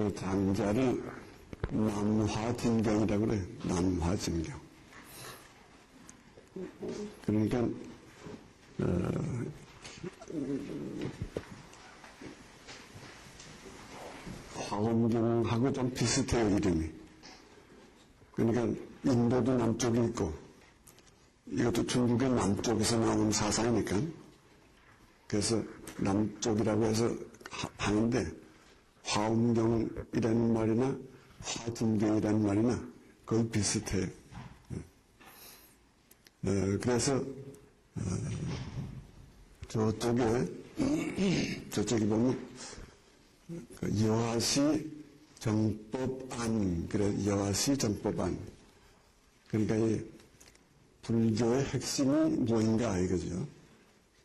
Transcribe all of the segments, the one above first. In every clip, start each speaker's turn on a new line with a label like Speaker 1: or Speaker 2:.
Speaker 1: 그 장자를 남화진경이라고 그래요. 남화진경. 그러니까, 화엄경하고 좀 비슷해요, 이름이. 그러니까, 인도도 남쪽이 있고, 이것도 중국의 남쪽에서 나온 사상이니까, 그래서 남쪽이라고 해서 하는데, 화엄경이라는 말이나 화진경이라는 말이나 거의 비슷해요. 그래서 저쪽에 보면 여하시 정법안, 그래 여하시 정법안. 그러니까 이 불교의 핵심이 뭔가 이거죠.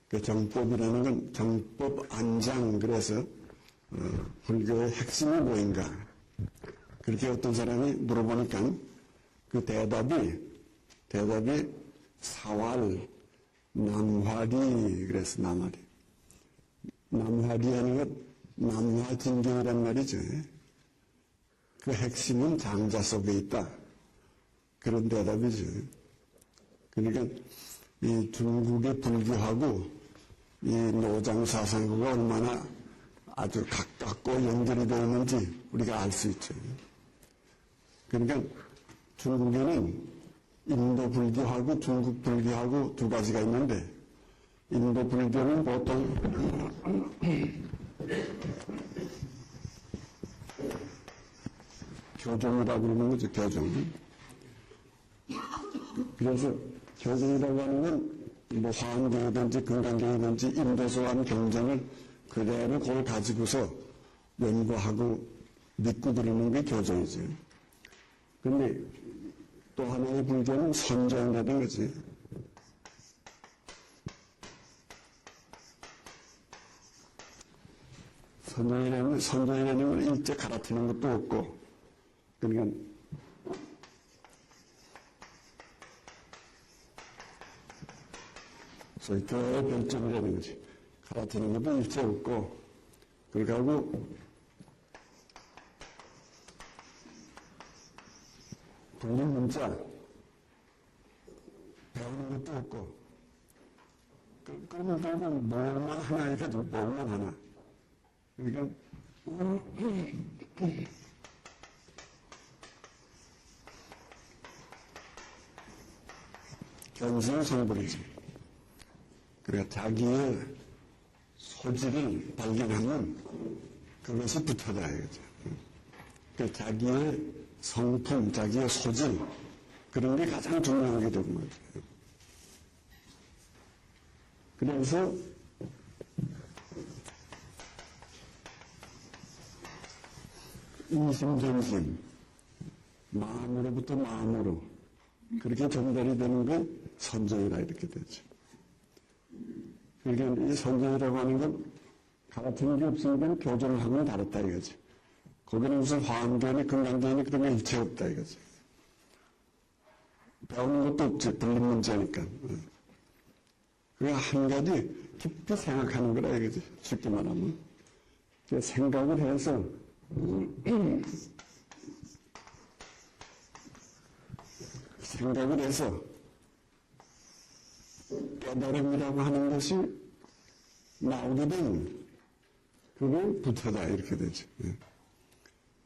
Speaker 1: 그 정법이라는 건 정법안장, 그래서 불교의 핵심이 뭐인가. 그렇게 어떤 사람이 물어보니까 그 대답이 사활, 남화리, 그래서 남화리. 남화리 하는 것, 남화진경이란 말이죠. 그 핵심은 장자 속에 있다. 그런 대답이죠. 그러니까 이 중국의 불교하고 이 노장사상하고 얼마나 아주 가깝고 연결이 되어 있는지 우리가 알 수 있죠. 그러니까 중국에는 인도 불교하고 중국 불교하고 두 가지가 있는데, 인도 불교는 보통 교종이라고 그러는 거죠, 교종. 그래서 교종이라고 하는 건 뭐 화엄경이든지 금강경이든지 인도서와는 경전을 그대로 그걸 가지고서 연구하고 믿고 그러는 게 교종이지. 근데 또 하나의 불교는 선종이라는 거지. 선종이라는 건 일제 갈아치는 것도 없고, 그러니까 소위 교의 별점이라는 거지. 갈아치는 것도 일체 없고, 그렇게 하고 불린 문자 배우는 것도 없고, 그러면 결국 뭘만 하나 해가지고 뭘만 하나. 그러니까 견성성불이지. 그러니까 자기의 소질을 발견하면 그것이 붙어다 이거죠. 그러니까 자기의 성품, 자기의 소질, 그런 게 가장 중요하게 되는 거죠. 그래서 이심전심, 마음으로부터 마음으로 그렇게 전달이 되는 게 선정이라 이렇게 되죠. 그러니까 이 선정이라고 하는 건 갈아치는 게 없으니까 교정하고는 다르다 이거지. 거기는 무슨 화엄경이니 금강경이니 그런 게 일체 없다 이거지. 배우는 것도 없지. 불린 문제니까. 그게 한 가지 깊이 생각하는 거라 이거지. 쉽게 말하면. 생각을 해서 깨달음이라고 하는 것이 나오게 되면 그게 부처다 이렇게 되죠.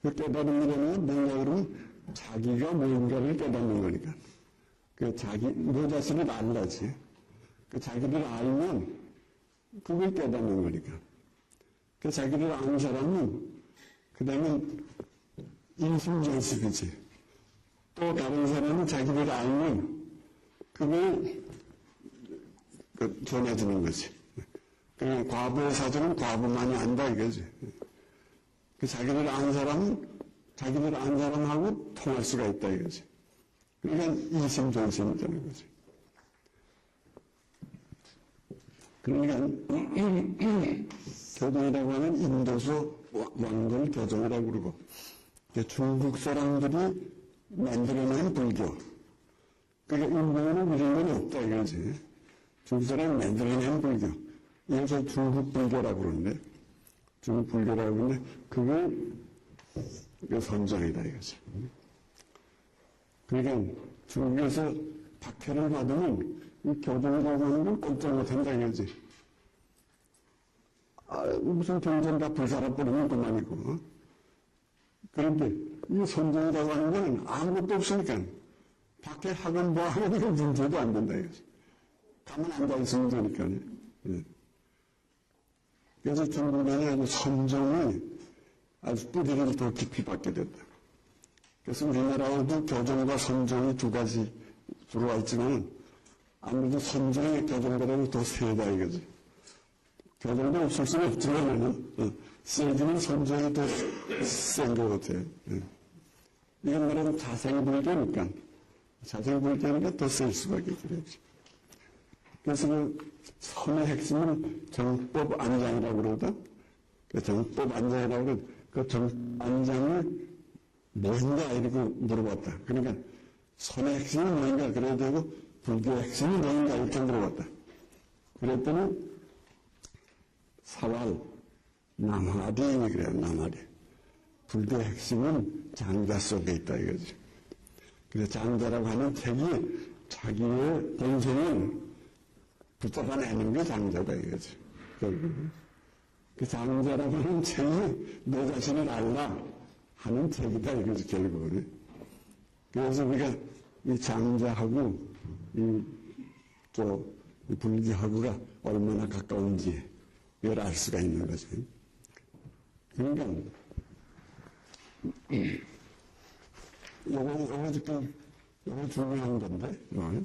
Speaker 1: 그 깨달음이라는 건 뭔가 그러면 자기가 뭔가를 깨닫는 거니까. 그 너 자신을 알라지. 그 자기를 알면 그걸 깨닫는 거니까. 그 자기를 아는 사람은 그 다음에 인심전습이지. 또 다른 사람은 자기를 알면 그걸 전해주는 거지. 그 과부의 사정은 과부만이 안다 이거지. 그 자기를 아는 사람은 자기를 아는 사람하고 통할 수가 있다 이거지. 그러니까 이심전심이라는 거지. 그러니까 교종이라고 하면 인도서 원본 교종이라고 그러고, 중국 사람들이 만들어낸 불교. 그러니까 인도에는 이런 건 없다 이거지. 중국 사람이 만들어낸 불교. 이것을 중국 불교라고 그러는데, 중국 불교라고 그러는데, 그걸 그 선정이다 이거죠. 그러니까 중국에서 박해를 받으면 이 교정이라고 하는 건 꼼짝 못한다 이거지. 무슨 경전 다 불살아버리면 그만이고. 그런데 이 선정이라고 하는 건 아무것도 없으니까 밖에 학원 뭐 하고 이거 문제도 안 된다 이거지. 가만 앉아있으면 되니까요. 예. 그래서 중국에는 아주 선정이 아주 뿌리를 더 깊이 받게 된다. 그래서 우리나라에도 교정과 선정이 두 가지 들어와 있지만 아무래도 선정의 교정보다는 더 세다 이거지. 교정도 없을 수는 없지만 세지는 선정이 더 센 것 같아요. 이건 말하면 자생불교니까 자생불교니까 더 쓸 수밖에 없어요. 그래서 그 선의 핵심은 정법 안장이라고 그러다. 그 정법 안장이라고 그러다. 그 안장을 뭔가 이러고 물어봤다. 그러니까 선의 핵심이 뭔가 그래야 되고 불교의 핵심이 뭔가 이렇게 물어봤다. 그랬더니 사활, 남하리 그래요. 남하리. 불교의 핵심은 장자 속에 있다 이거지. 그래서 장자라고 하는 책이 자기의 본성을 붙잡아내는 게 장자다 이거지. 그 장자라고 하는 책이 내 자신을 알라 하는 책이다 이거지 결국은. 그래서 우리가 이 장자하고 이 불교하고가 얼마나 가까운지 이걸 알 수가 있는 거죠. 그러니까 요거 지금 요거 중요한 건데 요거.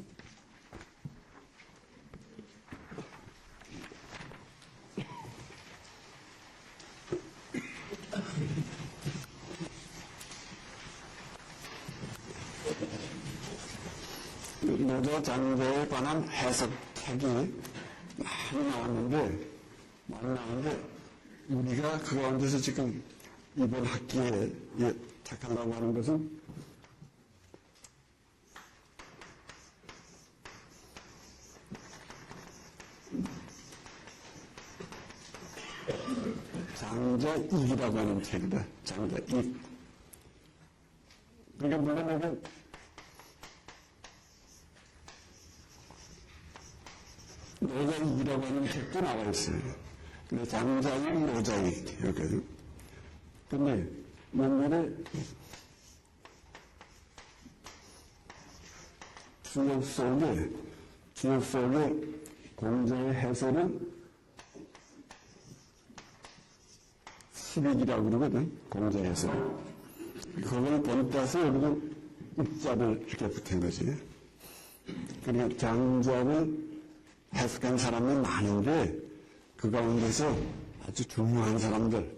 Speaker 1: 노조 장제에 관한 해석책이 많이 나왔는데 우리가 그 가운데서 지금 이번 학기에 택하려고 하는 것은 장자익이라고 하는 책이다. 장자익. 그러니까 물론 이게 노자익이라고 하는 책도 나와 있어요. 근데 장자익, 노자익 이렇게. 근데 옛날에 주역 속에 공자의 해설은 시백이라고 그러거든. 공자의 해설. 그걸 본따서 여기도 입자를 이렇게 붙인 거지. 그러니까 장자를 해석한 사람이 많은데 그 가운데서 아주 중요한 사람들,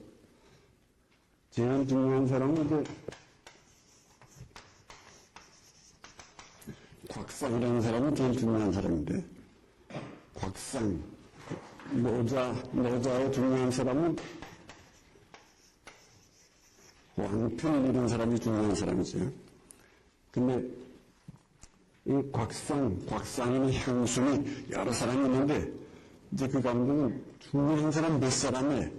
Speaker 1: 제일 중요한 사람은 이제 곽상이라는 사람이 제일 중요한 사람인데, 곽상, 노자의 중요한 사람은 왕편 이런 사람이 중요한 사람이죠. 근데 이 곽상이는 형순이 여러 사람이 있는데, 이제 그 가운데는 중요한 사람 몇 사람이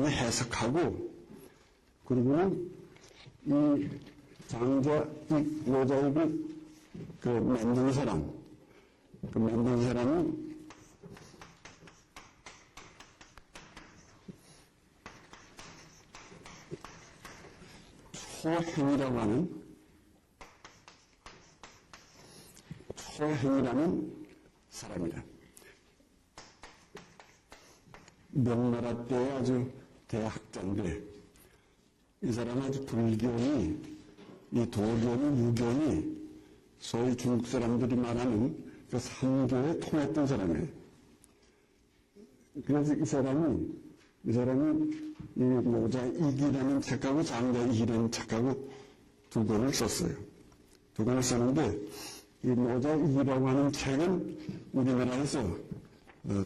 Speaker 1: 해석하고, 그리고는 이 장자, 이 노자익을 만든 사람은 초행이라는 사람이다. 명나라 때 아주 대학자인데, 이 사람은 아주 불교니, 이 도교니, 유교니, 소위 중국 사람들이 말하는 그 삼교에 통했던 사람이에요. 그래서 이 사람이 이 노자익이라는 책하고 장자익이라는 책하고 두 권을 썼어요. 두 권을 썼는데, 이 노자익이라고 하는 책은 우리나라에서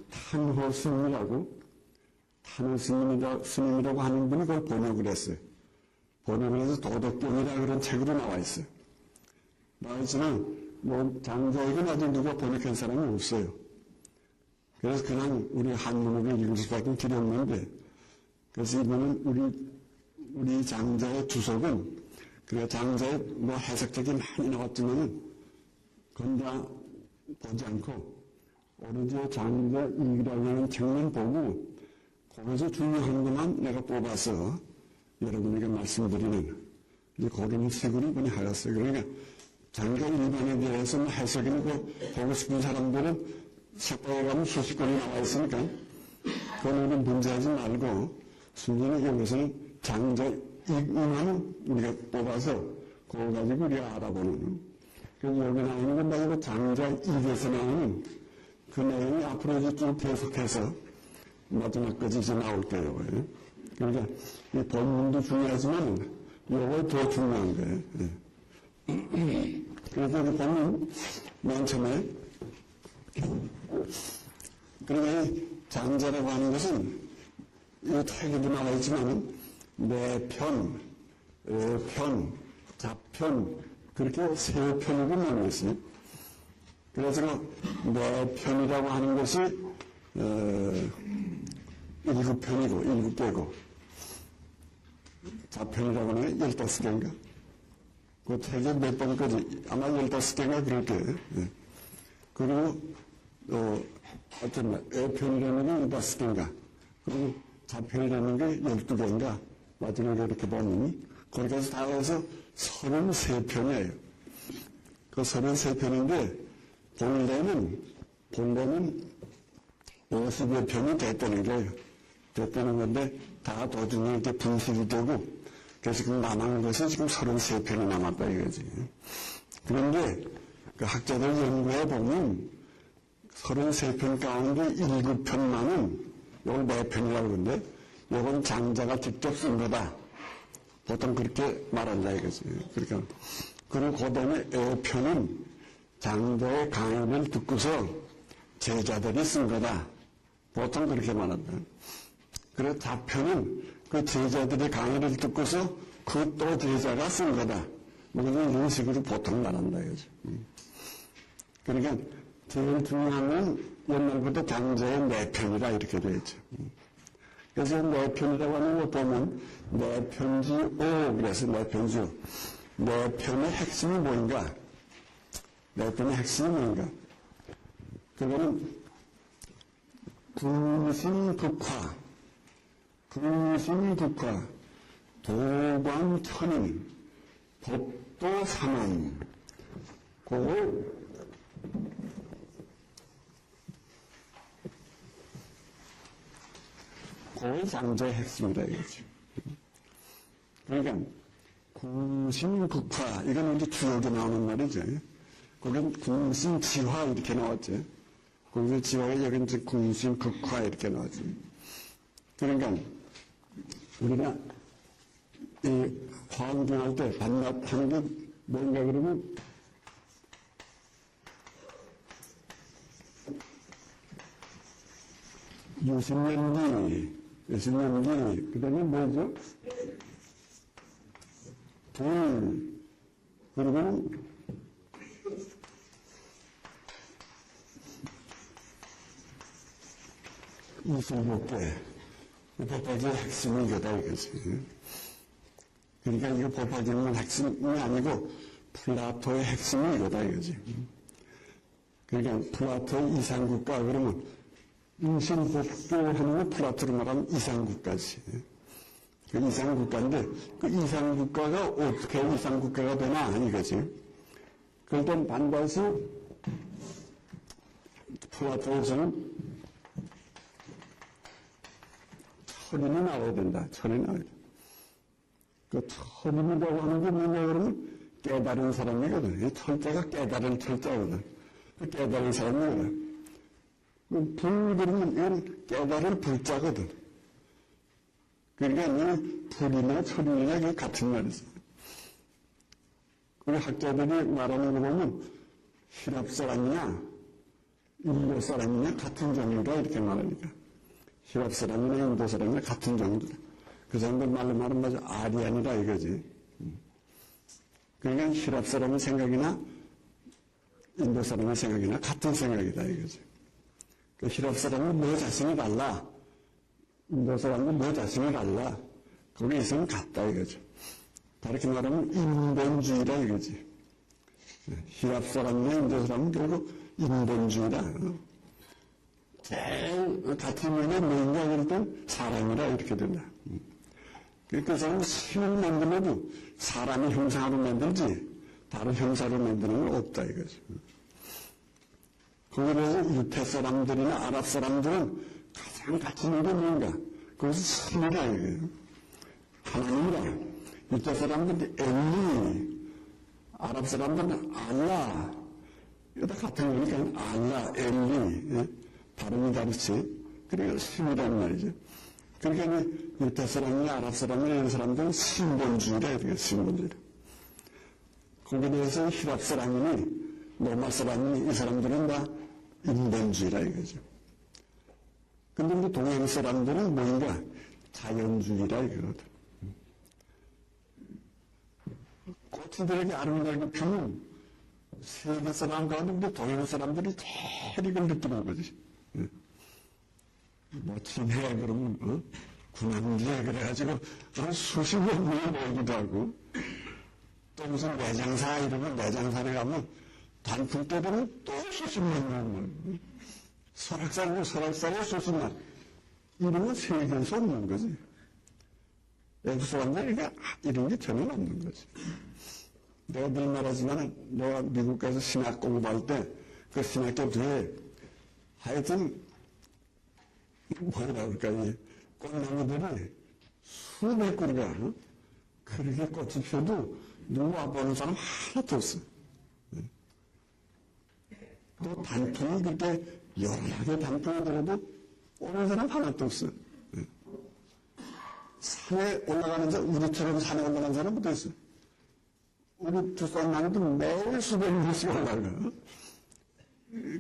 Speaker 1: 탄호 스님이라고 하는 분이 그걸 번역을 했어요. 번역을 해서 도덕경이라는 그런 책으로 나와 있어요. 나와 있지만, 장자익은 아직 누가 번역한 사람이 없어요. 그래서 그냥 우리 한문으로 읽을 수밖에 길이 없는데, 그래서 이번은 우리 장자의 주석은, 그래, 장자의 뭐 해석책이 많이 나왔지만은, 그건 다 보지 않고, 오로지 장자 이기라는 책만 보고, 거기서 중요한 것만 내가 뽑아서 여러분에게 말씀드리는, 이제 그런 식으로 그냥 하였어요. 그러니까, 장자 일반에 대해서 뭐 해석이나 보고 싶은 사람들은 책방에 가면 수십 권이 나와 있으니까, 그건 우리는 문제하지 말고, 순전히 여기서는 장자 이만은 우리가 뽑아서, 그거 가지고 우리가 알아보는. 그래서 여기 나오는 건 말고 장자 이에서 나오는 그 내용이 앞으로 이제 쭉 계속해서 마지막까지 이제 나올 거예요. 그러니까 이 본문도 중요하지만 이거 더 중요한 거예요. 그래서 이 본문 맨 처음에 그러니까 이 장자라고 하는 것은 이 책에도 나와 있지만 내편, 편, 잡편 그렇게 세 편으로 나누어 있어요. 그래서 내편이라고 하는 것이 7편이고 7개고 자편이라고 하는 게 15개인가 그 책에 몇 번까지 아마 15개인가 그럴 거예요. 그리고 어떤 애편이라는 게 15개인가 그리고 자편이라는 게 12개인가 마지막에 이렇게 보니 거기까지 다 해서 33편이에요. 그 33편인데 본래는 50여 편이 됐다는 거예요. 됐다는 건데 다 도중에 이렇게 분실이 되고 그래서 그 남은 것이 지금 33편이 남았다 이거지. 그런데 그 학자들 연구해 보면 33편 가운데 7편만은 이걸 4편이라고 그러는데 이건 장자가 직접 쓴 거다. 보통 그렇게 말한다 이거지. 그러니까 그리고 그 다음에 애편은 장자의 강의를 듣고서 제자들이 쓴 거다. 보통 그렇게 말한다. 그리고 자편은 그 제자들의 강의를 듣고서 그 또 제자가 쓴 거다. 뭐 이런 식으로 보통 말한다 이거지. 그러니까 제일 중요한 건 옛날부터 장자의 내편이라 이렇게 되어 있죠. 그래서 내편이라고 하는 거 보면 내편지오 그래서 내편지오 내편의 핵심이 뭔가 내편의 핵심이 뭔가 그거는 군심극화 도광천인 법도삼원 그게 장자의 핵심이다 이거죠. 그러니까 궁심극화 이건 이제 주역에 나오는 말이죠. 거긴 궁심지화 이렇게 나왔죠. 거기서 지화가 여기 이제 궁심극화 이렇게 나왔죠. 그러니까 우리가 이 화엄경할 때 반납하는 게 뭔가 그러면 유신년기, 그 다음에 뭐죠? 그리고 이술법계, 법화의 핵심이 이거다, 이거지. 그러니까 이거 법화기는 핵심이 아니고 플라토의 핵심이 이거다, 이거지. 그러니까 플라토의 이상국가, 그러면 인신법교하는 건 플라토로 말하면 이상국가지. 그 이상국가인데, 그 이상국가가 어떻게 이상국가가 되나, 이거지. 그럴 땐 반드시 플라토에서는 철인이 나와야 된다. 철이 나와야 된다. 그 철인이라고 하는 게 뭐냐, 그러면 깨달은 사람이거든. 이 철자가 깨달은 철자거든. 그 깨달은 사람이거든. 불 그러면 이건 깨달을 불자거든. 그러니까 불이나 철이나 그게 같은 말이지. 우리 학자들이 말하는 거 보면 히랍 사람이냐 인도 사람이냐 같은 종류다 이렇게 말하니까 히랍 사람이나 인도 사람이나 같은 정도다. 그 사람들 말로 말하면 맞아 아리안이라 이거지. 그러니까 히랍 사람의 생각이나 인도 사람의 생각이나 같은 생각이다 이거지. 그 히랍 사람은 뭐 자신이 달라. 인도 사람은 뭐 자신이 달라. 거기에 있으면 같다 이거죠. 다르게 말하면 인본주의라 이거지. 히랍 사람이나 인도 사람은 결국 인본주의다. 제일 같은 면에 뭔가 그럴 땐 사람이라 이렇게 된다. 그 사람은 신을 만들어도 사람의 형상으로 만들지 다른 형상으로 만드는 건 없다 이거죠. 거기에서 유태 사람들이나 아랍 사람들은 가장 같이 있는 게 뭔가? 그것은 신이라 이거예요. 하나님이라. 유태 사람들은 엘리, 아랍 사람들은 알라. 이거 다 같은 거니까 알라, 엘리. 예? 발음이 다르지. 그러니까 신이란 말이죠. 그러니까 유태 사람이나 아랍 사람이나 이런 사람들은 신본주의라 이거예요. 신본주의라. 거기에 대해서 히랍 사람이니 로마 사람이니 이 사람들은 다 인본주의라 이거죠. 근데 우리 동양 사람들은 뭔가 자연주의라 이거거든. 꽃들에게 아름다운 피면 세계 사람 가운데 우리 동양 사람들이 제일 이걸 느끼는 거지. 멋진 해 그러면 군함지에 그래가지고 수십 년 모이기도 하고 또 무슨 매장사 이러면 매장사에 가면 단풍 때 되면 또 수십 년 모이고 설악산에 수십 년 이런 건 세계에서 없는 거지. 외국 사람들이 이런 게 전혀 없는 거지. 내가 늘 말하지만 내가 미국 가서 신학 공부할 때 그 신학교 뒤에 하여튼 뭐라 그럴까 이 꽃나무들이 수백 그루가 그렇게 꽃이 피어도 누구 와보는 사람 하나도 없어. 또 단풍이 그렇게 여러 개 단풍이 들어도 오는 사람 하나도 없어. 산에 올라가는 사람, 우리처럼 산에 올라가는 사람도 있어. 우리 두산나무도 매일 수백 명씩 올라가.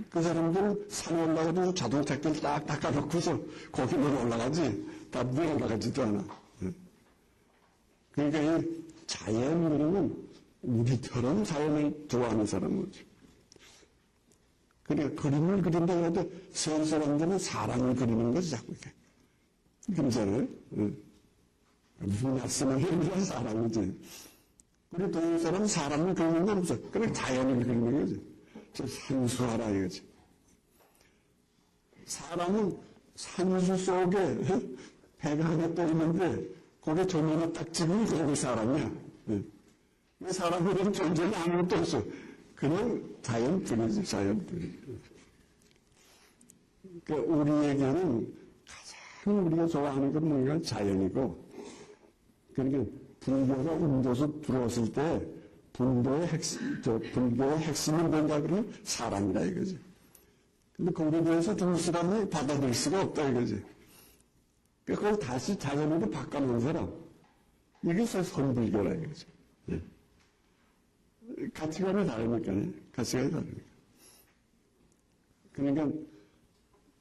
Speaker 1: 그 사람들은 산에 올라가도 자동차길 딱 닦아놓고서 거기로 올라가지, 다 위에 올라가지도 않아. 그러니까 이 자연 그림은 우리처럼 자연을 좋아하는 사람이지. 그러니까 그림을 그린다고 해도 서울 사람들은 사람을 그리는 거지, 자꾸 이렇게. 그러잖아요. 무슨 말씀을 해주는 사람이지. 우리 동양 사람은 사람을 그리는 건 없어. 그냥 자연을 그리는 거지. 저 산수하라 이거지. 사람은 산수 속에 배가 하나 떠 있는데 거기에 조명을 딱 찍으면 거기 사람이야. 왜 사람이라는 존재는 아무것도 없어. 그냥 자연뿐이지, 자연뿐. 그러니까 우리에게는 가장 우리가 좋아하는 건 뭔가 자연이고, 그러니까 불교가 인도에서 들어왔을 때 불교의 핵심은 뭔가 그러면 사람이다 이거지. 근데 거기에 대해서 중국 사람이 받아들일 수가 없다 이거지. 그러니까 그걸 다시 자연으로 바꿔놓은 사람. 이게 선불교라 이거지. 예. 가치관이 다르니까요. 가치관이 다르니까. 그러니까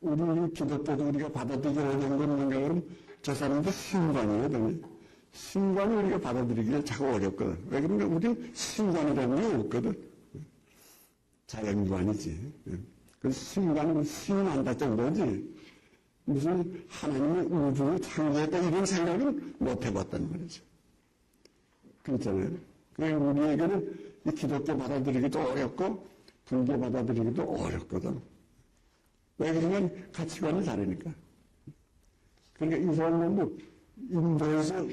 Speaker 1: 우리 기독교도 우리가 받아들이게 하는 건 뭔가 그러면 저 사람도 신관이거든요. 신관을 우리가 받아들이기가 자꾸 어렵거든. 왜 그런가? 우리 신관이라는 게 없거든. 자연관이지. 그래서 신관은 신은 안다 정도지. 무슨 하나님의 우주를 창조했다 이런 생각은 못 해봤단 말이죠. 그렇잖아요. 그러니까 우리에게는 이 기독교 받아들이기도 어렵고 불교 받아들이기도 어렵거든. 왜 그러면 가치관이 다르니까. 그러니까 이 사람들도 인도에서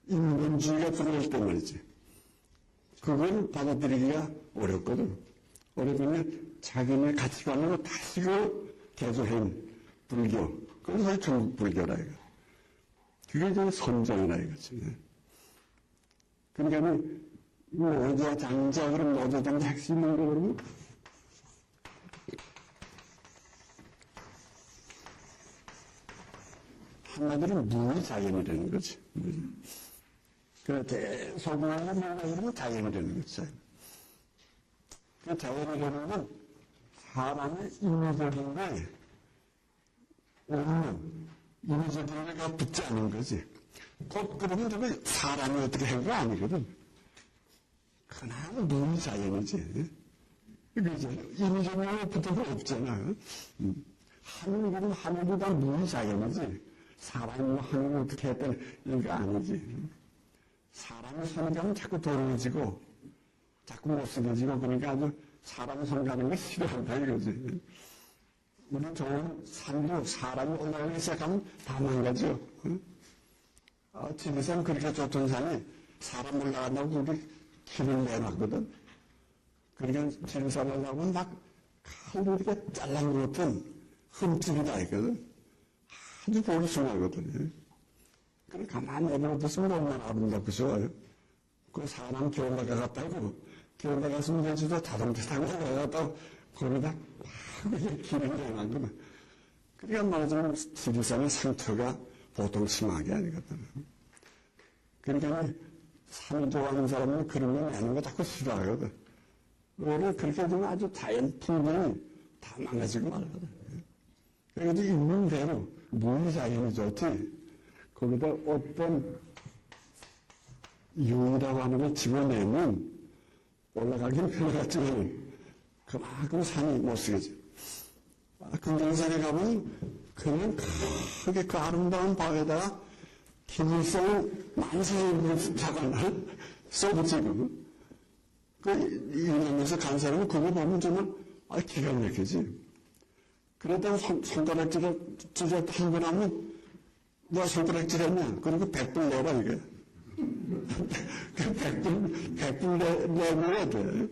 Speaker 1: 인본주의가 들어올 때 말이지. 그걸 받아들이기가 어렵거든. 어렵으면 자기네 가치관으로 다시 그 개조한 불교. 그래서 중국 불교라 이거. 그게 이제 선정이라 이거지. 그러니까 노조 장자, 그럼 노조 장자 핵심은 거 그러면 한마디로 무자연이라는 거지. 그래, 소금하고 뭐라 그러면 자연이라는 거지. 그 자연이라는 건 사람의 인위적인데, 인위적인 게 붙지 않은 거지. 곧 그러면 저게 사람이 어떻게 한 거 아니거든. 그냥 무자연이지. 그죠? 인위적인 게 붙은 거 없잖아. 하늘이 다 무자연이지. 사람이 하는 어떻게 했더니 이거 아니지. 사람이 손을 가면 자꾸 더러워지고 자꾸 못쓰게지고 그러니까 아주 사람이 손 가는 거 싫어한다 이거지. 우리 좋은 산도 사람이 올라가기 시작하면 다 망가져. 집에서는 그렇게 좋던 산에 사람 올라간다고 그렇게 길을 내놨거든. 그러니까 집에서 올라가면 막 칼로 이렇게 잘라먹었던 흠집이다 이거든. 아주 보기 숭하거든요. 그래 가만히 내버려뒀으면 얼마나 아름답고 좋아요. 그 사람 겨울나가 갔다고 겨울나가 갔으면 내주도 자동차 타고 나갔다고 거기다 막 길을 내놨거든. 그러니까 말하자면 지리산의 상처가 보통 심하게 아니거든. 그러니까 산을 좋아하는 사람은 그런 거 내는 거 자꾸 싫어하거든. 오히려 그렇게 되면 아주 자연 풍경이 다 망가지고 말거든. 그래도 있는 대로 무자연이 좋지. 거기다 어떤 유이라고 하는 걸 집어내면 올라가긴 편하겠지만 그만큼 산이 못쓰겠죠. 금강산에 가면 그냥 크게 그 아름다운 바위에다가 김일성 만세의 자관을 써붙이고 이러면서 간 사람은 그거 보면 정말 기가 막히지. 그러다가 손가락질을 하고 나면 누가 손가락질 했냐? 그리고 100불 내라, 이게. 그 100불 내놔야 돼.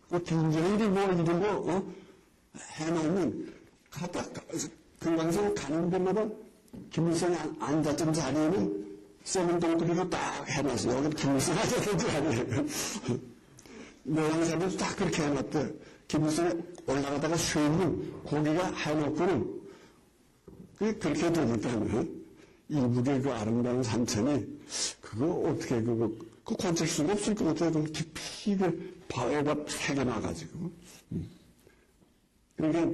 Speaker 1: 그 굉장히 해놓으면, 갔다, 금강산 가는 데마다 김일성이 앉았던 자리에는 세면동 그리고 딱 해놨어. 여기 김일성 앉았던 자리에. 모양새도 딱 그렇게 해놨대. 김일성이 올라가다가 쉬면 고기가 해놓고는, 그렇게 되니까, 이북의 그 아름다운 산천이, 그거 어떻게, 그 건질 수가 없을 것 같아요. 깊이 그 바위에다 새겨놔가지고. 그러니까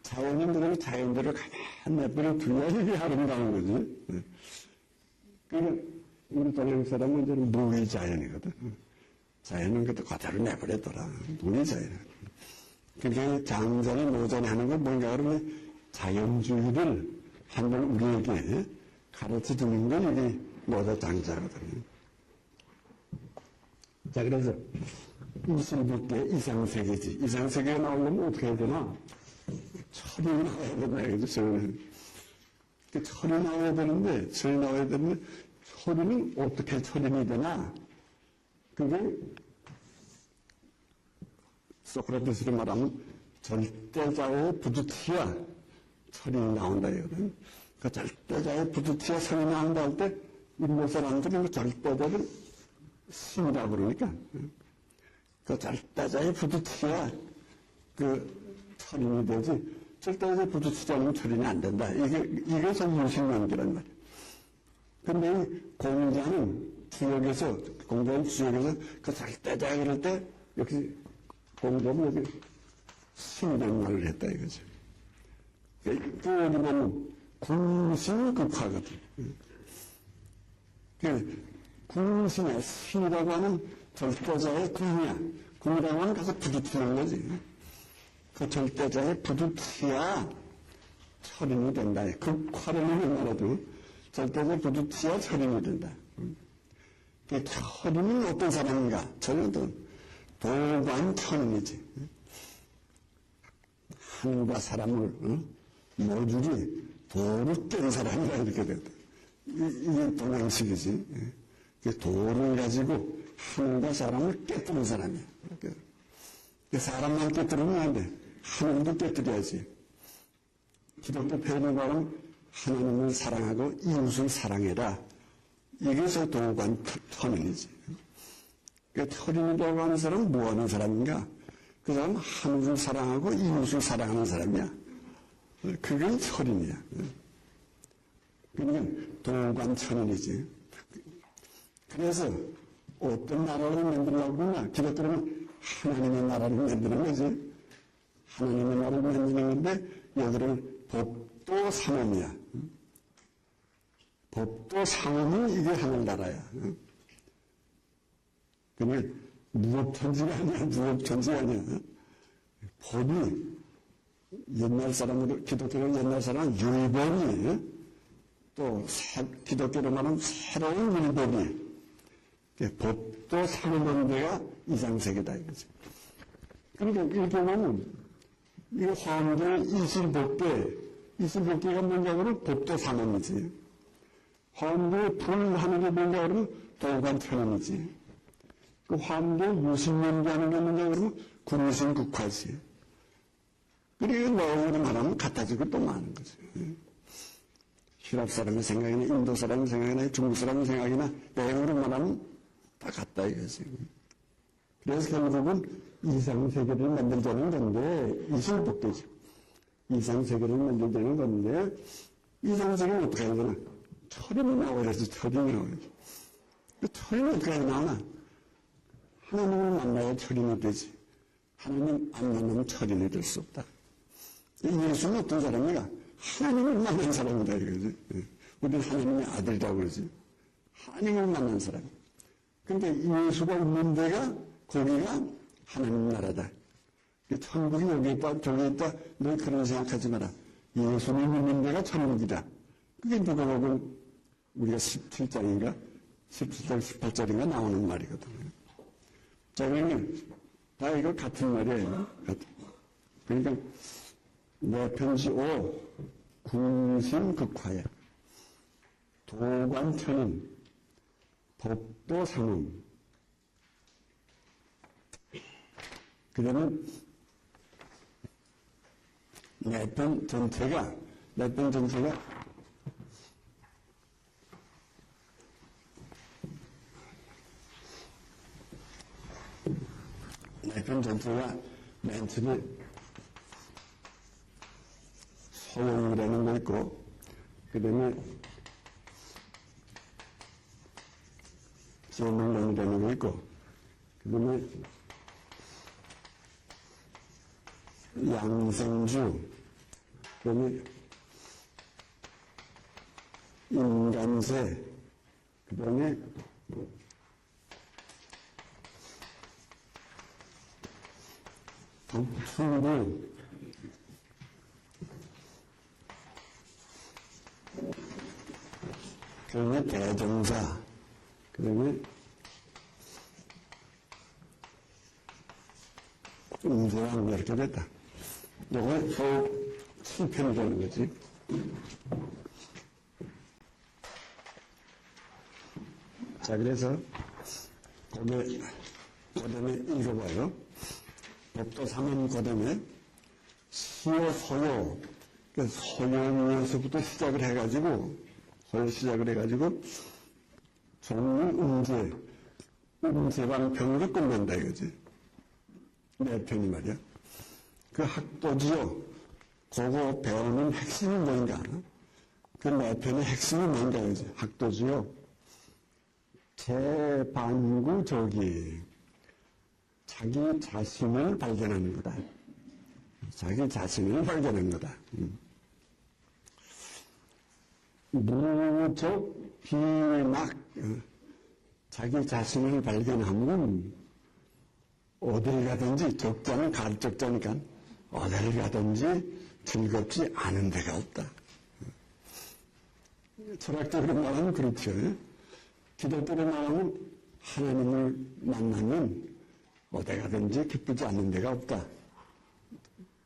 Speaker 1: 자연인들은 자연들을 가만히 내버려 두어야 이게 아름다운 거지. 그러니까 우리 동양 사람은 이제 무의자연이거든. 자연은 그것도 그대로 내버려둬라. 무의자연. 그러니까 장자는 노전에 하는 건 뭔가 그러면 자연주의를 한번 우리에게 가르쳐 주는 건 이게 모자 장자거든요. 자, 그래서 이슬밖에 이상세계지. 이상세계가 나오려면 어떻게 해야 되나? 철이 나와야 된다, 이거죠, 그 철이 나와야 되는데, 철이는 어떻게 철인이 되나? 그게, 소크라테스로 말하면, 절대자의 부두티야 철이 나온다, 이거든. 그 절대자의 부두티야 철이 나온다 할 때, 인도 사람들이 그 절대자를 신이라고 그러니까, 그 절대자의 부두티야 철인이 되지, 절대자의 부두티지 않으면 철인이 안 된다. 이게 전 유신론기란 말이야. 근데 이 공자는 주역에서 그 절대자 그럴 때, 역시 공자는 여기 신이라는 말을 했다 이거죠. 그 여기 보면 궁신이 극화거든. 궁신의 신이라고 하는 절대자의 궁이야. 궁이라고 하는 가서 부두티는 거지. 그 절대자의 부두티야 철인이 된다. 극화론을 말해도 절대자의 부두티야 철인이 된다. 철인은 어떤 사람인가? 철인은 도관천인이지. 하늘과 사람을 모두리 도를 깬 사람이라 이렇게 됐다. 이게 동양식이지. 도를 가지고 하늘과 사람을 깨뜨린 사람이야. 사람만 깨뜨리면 안 돼. 하늘도 깨뜨려야지. 기독교 표현을 말하면 하나님을 사랑하고 이웃을 사랑해라. 이게 저 도관천인이지. 철인이라고 하는 사람은 뭐 하는 사람인가? 그 사람은 하늘을 사랑하고 이웃을 사랑하는 사람이야. 그게 철인이야. 그러니까 도관천인이지. 그래서 어떤 나라를 만들려고 그러나 기독교는 하나님의 나라를 만드는 거지. 하나님의 나라를 만드는 건데 여기는 법도 상엄이야. 법도 상엄이 이게 하늘나라야. 그러니까 무법천지가 아니야. 무법천지가 아니야. 법이 옛날 사람으로 기독교는 옛날 사람은 율법이 또 기독교로 말하면 새로운 율법이 법도 상응하는 데가 이장세계다 이거죠. 그러니까 이렇게 보면 이 화엄경 이슬법계가 뭔가 그러면 법도 상응이지. 화엄경의 불하는 게 뭔가 그러면 도관천음이지. 그 화엄경 유신연기 하는 게 뭔가 그러면 군신국화지. 그리고 내용으로 말하면 같아지고 또 많은 거죠. 힐랍 사람의 생각이나 인도 사람의 생각이나 중국 사람의 생각이나 내용으로 말하면 다 같다 이거지. 그래서 결국은 이상세계를 만들자는 건데, 이슬법계죠. 이상세계를 만들자는 건데, 이상세계는 어떻게 해야 되나? 철인이 나와야지, 철인이 나와야지. 그 철인은 어떻게 해야 나오나? 하나님을 만나야 철인이 되지. 하나님 안 만나면 철인이 될 수 없다. 예수는 어떤 사람이가? 하나님을 만난 사람이다 이거지. 우리는 하나님의 아들이라고 그러지. 하나님을 만난 사람. 근데 예수가 없는 데가 거기가 하나님 나라다. 천국이 여기 있다 저기 있다 너 그런 생각하지 마라. 예수님 있는 데가 천국이다. 그게 누가 보면 우리가 17장인가 17장 18절인가 나오는 말이거든요. 자 그러면 다 이거 같은 말이에요. 그러니까 내편지 5 군심극화야. 도관천은 법도 상음. 그러면 내편 전체가 내편 전체가 맨 처음에 소용이라는 거 있고, 그 다음에 제물론이라는 거 있고, 그 다음에 양생주, 그 다음에 인간세, 그 다음에 북충부, 그 다음에 대정사, 그 다음에 음제왕 이렇게 됐다. 이거 또 7편이 되는 거지. 자, 그래서 그다음에 읽어봐요. 법도 3은 그다음에 시효 소요, 그러니까 소요에서부터 시작을 해가지고 종류 음제방편으로 끝난다 이거지. 내 편이 말이야. 그 학도지요. 그거 배우는 핵심이 뭔가? 그 내 편의 핵심이 뭔가 이거지. 학도지요. 재반구적이 자기 자신을 발견하는 거다. 자기 자신을 발견하는 거다. 무적 비막 자기 자신을 발견하면 어딜 가든지 적자는 가급적자니까 어딜 가든지 즐겁지 않은 데가 없다. 철학적으로 말하면 그렇죠. 기독교로 말하면 하나님을 만나면 어디 가든지 기쁘지 않는 데가 없다.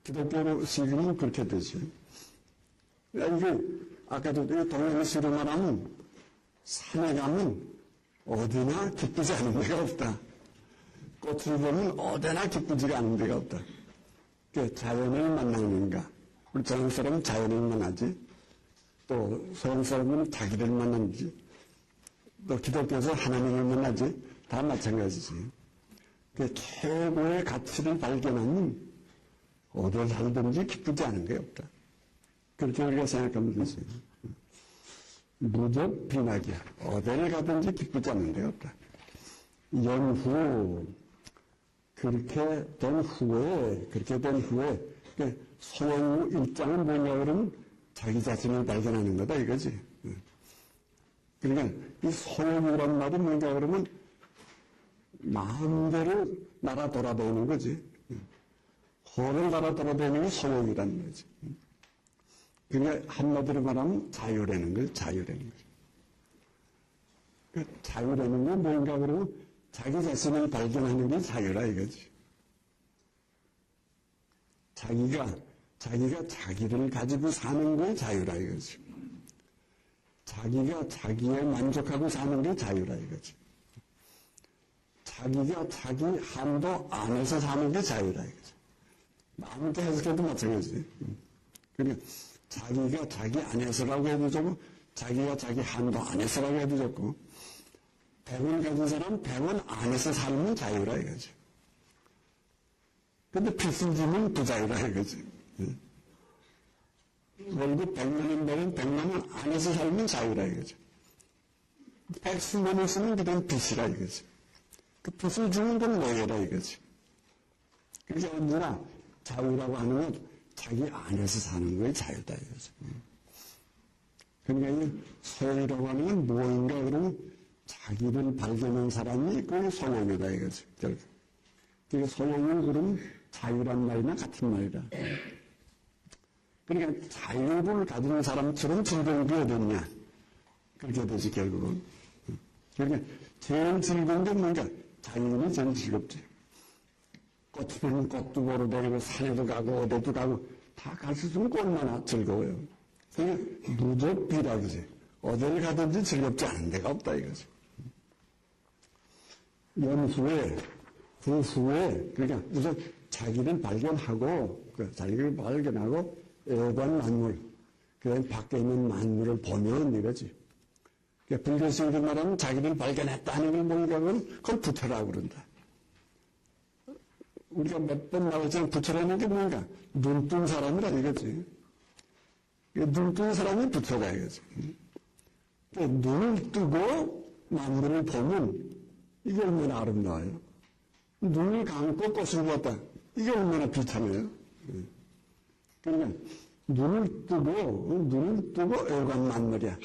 Speaker 1: 기독교로 읽으면 그렇게 되죠. 이게 아까도 동양시로 말하면 산에 가면 어디나 기쁘지 않은 데가 없다. 꽃을 보면 어디나 기쁘지가 않은 데가 없다. 자연을 만나는가. 우리 저런 사람은 자연을 만나지. 또 서양 사람은 자기를 만나지. 또 기독교에서 하나님을 만나지. 다 마찬가지지. 최고의 가치를 발견하면 어딜 살든지 기쁘지 않은 게 없다. 그렇게 우리가 생각하면 되지. 무적 비낙이야. 어딜 가든지 기쁘지 않는 데가 없다. 연후 그렇게 된 후에 소용 일장은 뭐냐 그러면 자기 자신을 발견하는 거다 이거지. 그러니까 이 소용이란 말이 뭔가 그러면 마음대로 날아 돌아다니는 거지. 호를 날아 돌아다니는 게 소용이라는 거지. 그러니까 한마디로 말하면 자유라는 거예요. 자유라는 거죠. 그 자유라는 건 뭔가 그러면 자기 자신을 발견하는 게 자유라 이거지. 자기가 자기를 가지고 사는 게 자유라 이거지. 자기가 자기에 만족하고 사는 게 자유라 이거지. 자기가 자기 한도 안에서 사는 게 자유라 이거지. 아무것도 해석해도 마찬가지지. 그러니까 자기가 자기 안에서라고 해도 좋고 자기가 자기 한도 안에서라고 해도 좋고 100원 가진 사람 100원 안에서 살면 자유라 이거지. 근데 필승지면 부자유라 이거지. 월급 100만원이면 100만원 안에서 살면 자유라 이거지. 100수만원 쓰면 그다음 빚이라 이거지. 그 빚을 주는 건 노예라 이거지. 그러니까 언제나 자유라고 하는 건 자기 안에서 사는 거에 자유다 이거지. 그러니까 이 소유라고 하는 건 무엇인가 그러면 자기를 발견한 사람이 그게 소유다 이거지. 그러니까 소유는 그러면 자유란 말이나 같은 말이라. 그러니까 자유를 가진 사람처럼 즐거운 게 어딨냐. 그렇게 되지 결국은. 그러니까 제일 즐거운 게 뭔가 자유는 제일 즐겁지. 꽃 피는 꽃도 보러 다니고 산에도 가고 어디도 가고 다 갈 수 있으면 얼마나 즐거워요. 그러니까 무적비라 그지. 어디를 가든지 즐겁지 않은 데가 없다 이거지. 연후에 그 후에 그러니까 우선 자기를 발견하고 자기를 발견하고 애관 만물 그 밖에 있는 만물을 보면 이거지. 그러니까 불교식으로 말하면 자기를 발견했다는 걸 뭔가 그걸 부처라고 그런다. 우리가 몇 번 나오지만 부처라는 게 뭔가 눈 뜬 사람이라 이거지. 눈 뜬 사람이 부처다 이거지. 그러니까 눈을 뜨고 만물을 보면 이게 얼마나 아름다워요. 눈을 감고 꽃을 보았다. 이게 얼마나 비참해요. 그러니까 눈을 뜨고 애관 만물이야.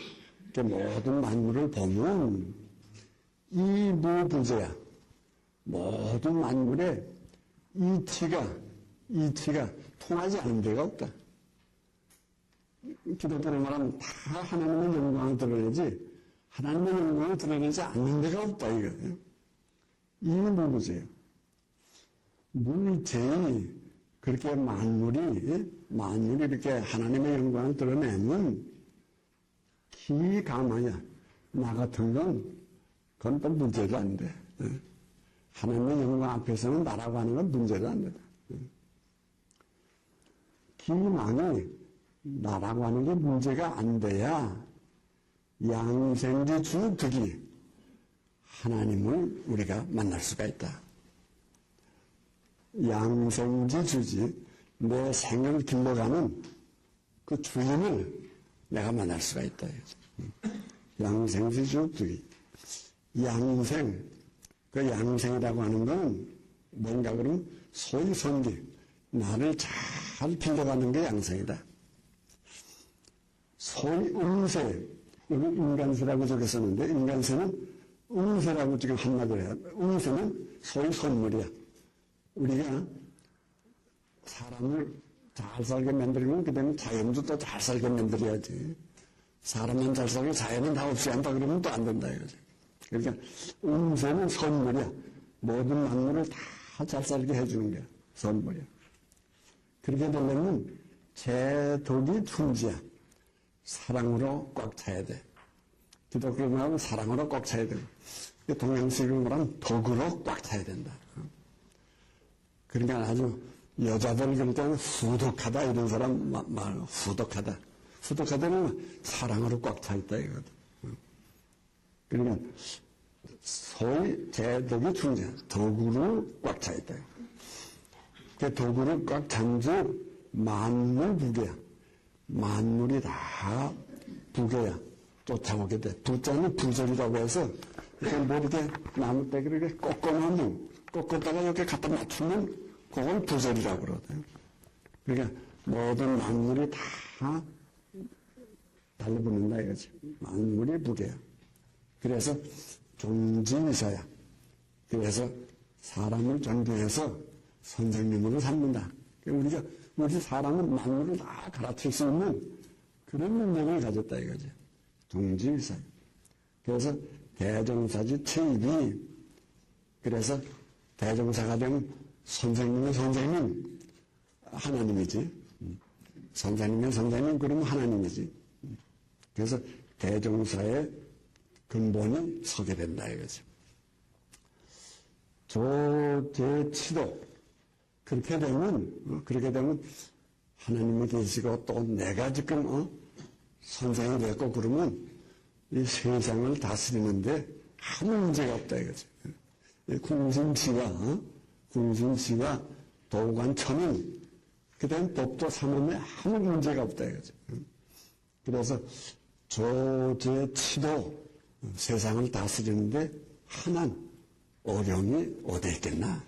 Speaker 1: 모든 만물을 보면 이무부재야. 모든 만물에 이치가 통하지 않은 데가 없다. 기독교로 말하면 다 하나님의 영광을 드러내지 하나님의 영광을 드러내지 않는 데가 없다 이거예요. 이무부재예요. 물체이 그렇게 만물이 이렇게 하나님의 영광을 드러내면 기가마야. 나 같은 그건 또 문제도 안 돼. 하나님의 영광 앞에서는 나라고 하는 건 문제도 안 돼. 기망이 나라고 하는 게 문제가 안 돼야 양생지 주득이 하나님을 우리가 만날 수가 있다. 양생지 주지 내 생을 길러가는 그 주인을 내가 만날 수가 있다. 양생지 주득이 양생 그 양생이라고 하는 건 뭔가 그러면 소위 선기 나를 잘 길러가는 게 양생이다. 소위 음세 여기 인간세라고 적어 썼는데 인간세는 음세라고 지금 한마디로 해요. 음세는 소위 선물이야. 우리가 사람을 잘 살게 만들면 그 다음에 자연도 또 잘 살게 만들어야지. 사람만 잘 살고 자연은 다 없이 한다 그러면 또 안 된다 이거지. 그러니까 음세는 선물이야. 모든 만물을 다 잘 살게 해주는 게 선물이야. 그렇게 되려면 제덕이 충지야. 사랑으로 꽉 차야 돼. 기독교로 말하면 사랑으로 꽉 차야 돼. 동양식으로 말하면 덕으로 꽉 차야 된다. 그러니까 아주 여자들 그럴 때는 후덕하다 이런 사람 말 후덕하다. 후덕하다는 사랑으로 꽉 차 있다 이거거든. 그러니까 소위 제덕이 충지야. 덕으로 꽉 차 있다. 그 덕으로 꽉 찬즉 만물 부계야. 만물이 다 부계야. 쫓아오게 돼. 부자는 부절이라고 해서 뭐 이렇게 나무떼기를 이렇게 꺾어놓으면 꺾었다가 이렇게 갖다 맞추면 그걸 부절이라고 그러거든요. 그러니까 모든 만물이 다 달라붙는다 이거지. 만물이 부계야. 그래서 종지미사야. 그래서 사람을 존경해서 선생님으로 삼는다. 우리 사람은 만물을 다 가르칠 수 있는 그런 능력을 가졌다 이거죠. 동지위상. 그래서 대종사지 체입이, 그래서 대종사가 되면 선생님의 선생님, 하나님이지. 선생님의 선생님, 그러면 하나님이지. 그래서 대종사의 근본이 서게 된다 이거죠. 조제치도. 그렇게 되면 하나님이 계시고 또 내가 지금 선생이 됐고 그러면 이 세상을 다스리는데 아무 문제가 없다 이거죠. 궁신치와 도관천은 그다음 법도 삼음에 아무 문제가 없다 이거죠. 그래서 조제치도 세상을 다스리는데 하나는 어려움이 어디 있겠나.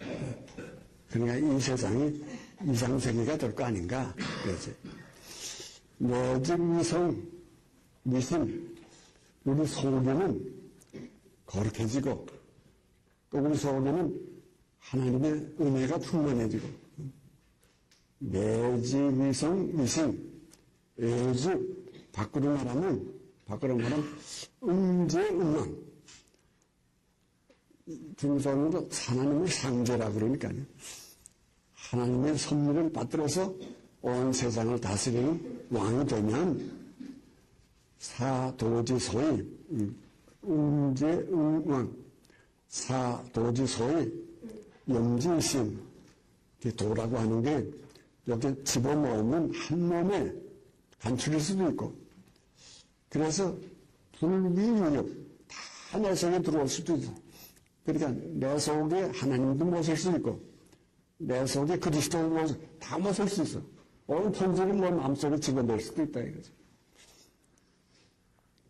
Speaker 1: 그러니까 이 세상이 이상세계가 될 거 아닌가. 그러지. 내증미성, 미심, 우리 속에는 거룩해지고, 또 우리 속에는 하나님의 은혜가 충만해지고, 내지미성, 미심, 애주, 밖으로 말하면, 음제음망. 중성으로 하나님의 상제라 그러니까요. 하나님의 선물을 받들어서 온 세상을 다스리는 왕이 되면 사도지소의 음제음왕, 사도지소의 염지심, 도라고 하는 게 여기 집어넣으면 한 몸에 간추릴 수도 있고, 그래서 불비유역 다 내 속에 들어올 수도 있어. 그러니까 내 속에 하나님도 모실 수 있고 내 속에 그리스도도 다 모실 수 있어. 온 천지를 뭐 마음속에 집어넣을 수도 있다 이거죠.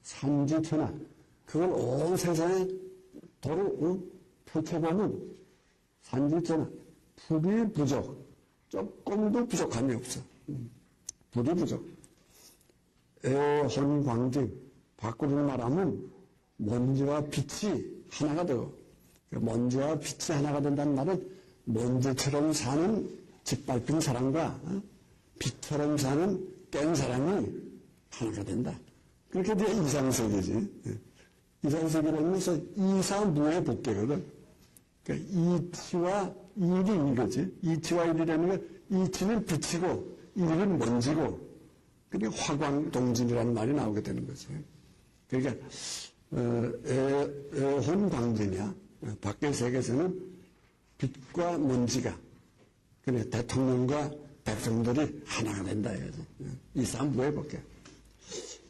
Speaker 1: 산지천하, 그걸 온 세상에 도로 펼쳐보면 산지천하, 불이 부족, 조금도 부족함이 없어. 불이 부족. 애혼광진, 밖으로 말하면 먼지와 빛이 하나가 되고, 먼지와 빛이 하나가 된다는 말은 먼지처럼 사는 짓밟힌 사람과 빛처럼 사는 깬 사람이 하나가 된다. 그렇게 돼야 이상세계지. 이상세계라는 것은 이사무의 복계거든. 그러니까 이치와 일이 이거지. 이치와 일이라는 건 이치는 빛이고 일은 먼지고, 그러니까 화광동진이라는 말이 나오게 되는 거지. 그러니까 애혼광진이야. 밖의 세계에서는 빛과 먼지가, 그래 대통령과 백성들이 하나가 된다 이거지. 이사무의 법계.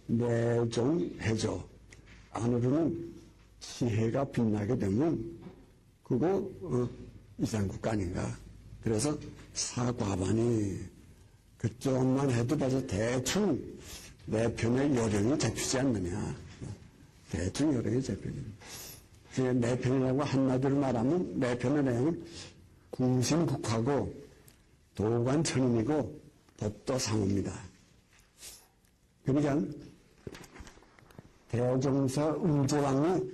Speaker 1: 내종해조, 안으로는 지혜가 빛나게 되면 그거 이상국가 아닌가. 그래서 사과반이 그쪽만 해도 봐서 대충 내 편의 요령이 잡히지 않느냐. 대충 요령이 잡히는. 내 편이라고 한마디로 말하면 내 편의 내용은 궁신국하고 도관천인이고 법도상호입니다. 그러니까 대종사 음조왕이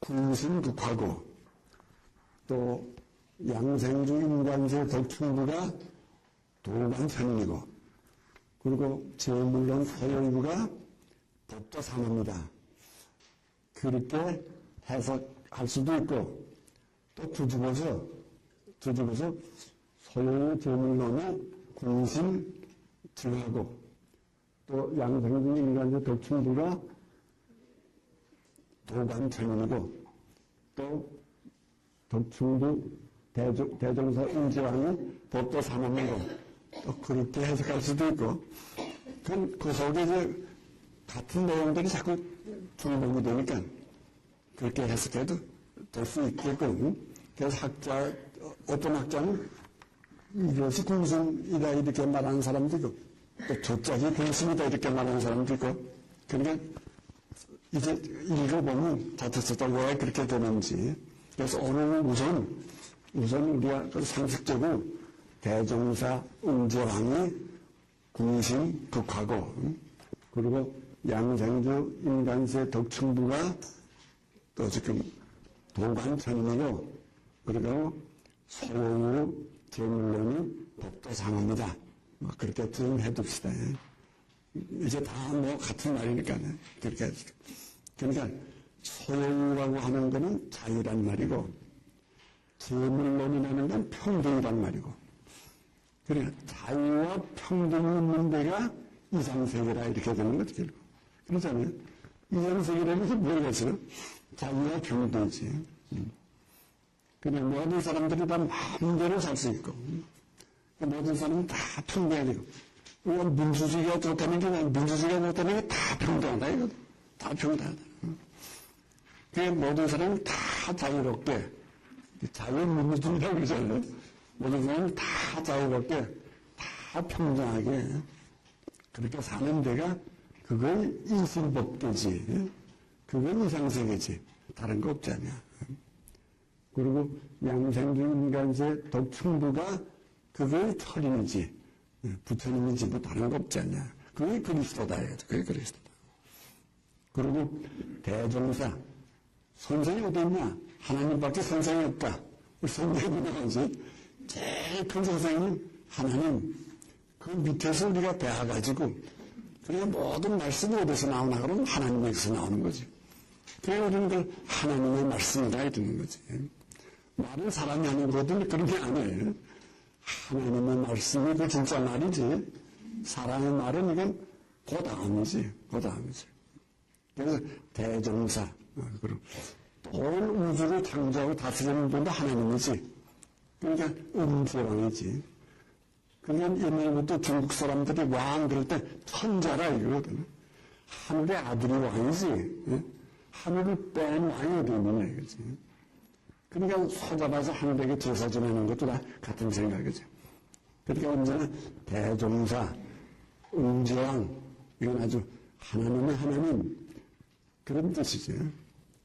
Speaker 1: 궁신국하고 또 양생주 인관세 덕충부가 도관천인이고, 그리고 제물론 서열부가 법도상호입니다. 그렇게 해석할 수도 있고, 또 뒤집어서 소용의 제물론의 궁신 증하고, 또 양생중 인간의 덕충부가 도관천인이고, 또 덕충부 대종사 음지왕은 법도산업이고, 또 그렇게 해석할 수도 있고, 그 속에 이제 같은 내용들이 자꾸 중복이 되니까 그렇게 해석해도 될 수 있겠고, 그래서 어떤 학자는 이것이 궁승이다 이렇게 말하는 사람도 있고, 또 저짝이 궁승이다 이렇게 말하는 사람도 있고, 그러니까 이제 읽어보면 자칫자칫 왜 그렇게 되는지. 그래서 오늘은 우선 우리가 그 상식적으로 대종사 음제왕이 궁신 극하고, 그리고 양생주 인간세 덕충부가 또 지금 도관천인이고, 그리고 소유 제물론이 법도상호입니다. 그렇게 좀 해둡시다. 이제 다 뭐 같은 말이니까 그렇게 하죠. 그러니까 소유라고 하는 거는 자유란 말이고 재물론이라는 건 평등이란 말이고 그러니까 자유와 평등이 있는 데가 이상세계라 이렇게 되는 거죠. 결국. 그렇잖아요. 이상세계라는 것은 뭐겠어요? 자유와 평등이지. 그냥 모든 사람들이 다 마음대로 살 수 있고 모든 사람은 다 평등하고 민주주의가 좋다는 게 아니라 민주주의가 좋다는 게 다 평등하다 이거든. 다 평등하다. 그게 모든 사람은 다 자유롭게 자유민주주의라고 그러잖아요. 모든 사람은 다 자유롭게 다 평등하게 그렇게 사는 데가 그걸 이승법계지. 그건 이상세계지. 다른 거 없잖냐. 그리고 양생중인간세 독충부가 그걸 철인이지. 부처님이지 뭐 다른 거 없지 않냐. 그게 그리스도다. 그게 그리스도다. 그리고 대종사. 선생이 어디 있냐? 하나님밖에 선생이 없다. 우리 선생이 나오지. 제일 큰 선생님 하나님. 그 밑에서 우리가 배워가지고 그래야 모든 말씀이 어디서 나오나 그러면 하나님에게서 나오는 거지. 그래 우리는 그 하나님의 말씀이라 이러는 거지. 말은 사람이 하는 거거든 그런 게 아니에요. 하나님의 말씀이 그 진짜 말이지. 사람의 말은 이건 그 다음이지. 그 다음이지. 그래서 대종사. 그럼 온 우주를 창조하고 다스리는 분도 하나님이지. 그러니까 음제왕이지. 그러니까 옛날부터 중국 사람들이 왕 그럴 때 천자라 이러거든. 하늘의 아들이 왕이지. 하늘을 뺀 왕이 어디 있느냐 이거지. 그러니까 소잡아서 하늘에게 제사 지내는 것도 다 같은 생각이죠. 그러니까 언제나 대종사, 음제왕, 이건 아주 하나님의 하나님 그런 뜻이죠.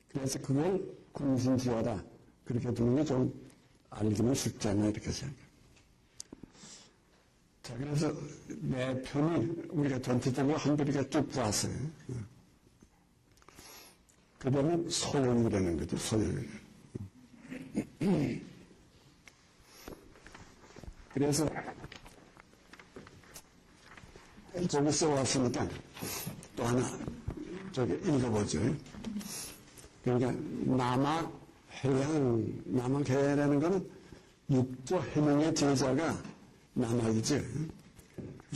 Speaker 1: 그래서 그걸 공신지어다 그렇게 두는 게 좀 알기는 쉽지 않나 이렇게 생각해요. 자, 그래서 매 편이 우리가 전체적으로 한글이가 쭉 보았어요. 그 다음에 소용이라는 거죠, 소용. 그래서 저기 써왔으니까 또 하나 저기 읽어보죠. 그러니까 남학해라는 거는 육조 해명의 제자가 남학이죠.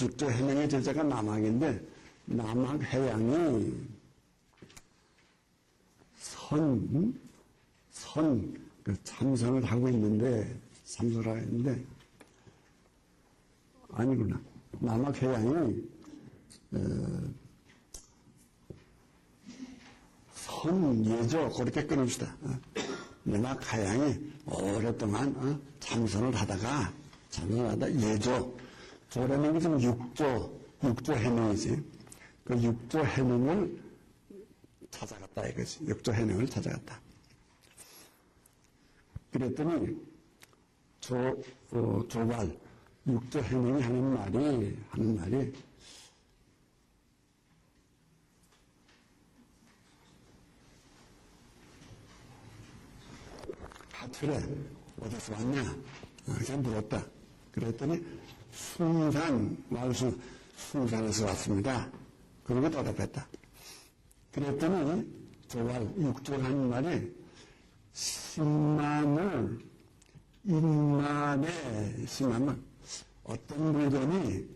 Speaker 1: 육조 해명의 제자가 남학인데 남학해양이 그 참선을 하고 있는데 아니구나. 남학해양이 선예조 그렇게 끊읍시다. 남학해양이 오랫동안 참선을 하다가 예조 조라는 게 지금 육조 해명이지. 그 육조 해명을 찾아갔다 이거지. 육조 해명을 찾아갔다. 그랬더니 조발 육조 해명이 하는 말이 하트래 어디서 왔냐? 그냥 물었다. 그랬더니 숭산에서 왔습니다. 그러고 대답했다. 그랬더니 조발 육조가 하는 말이 10만을 인만에 10만은 어떤 물건이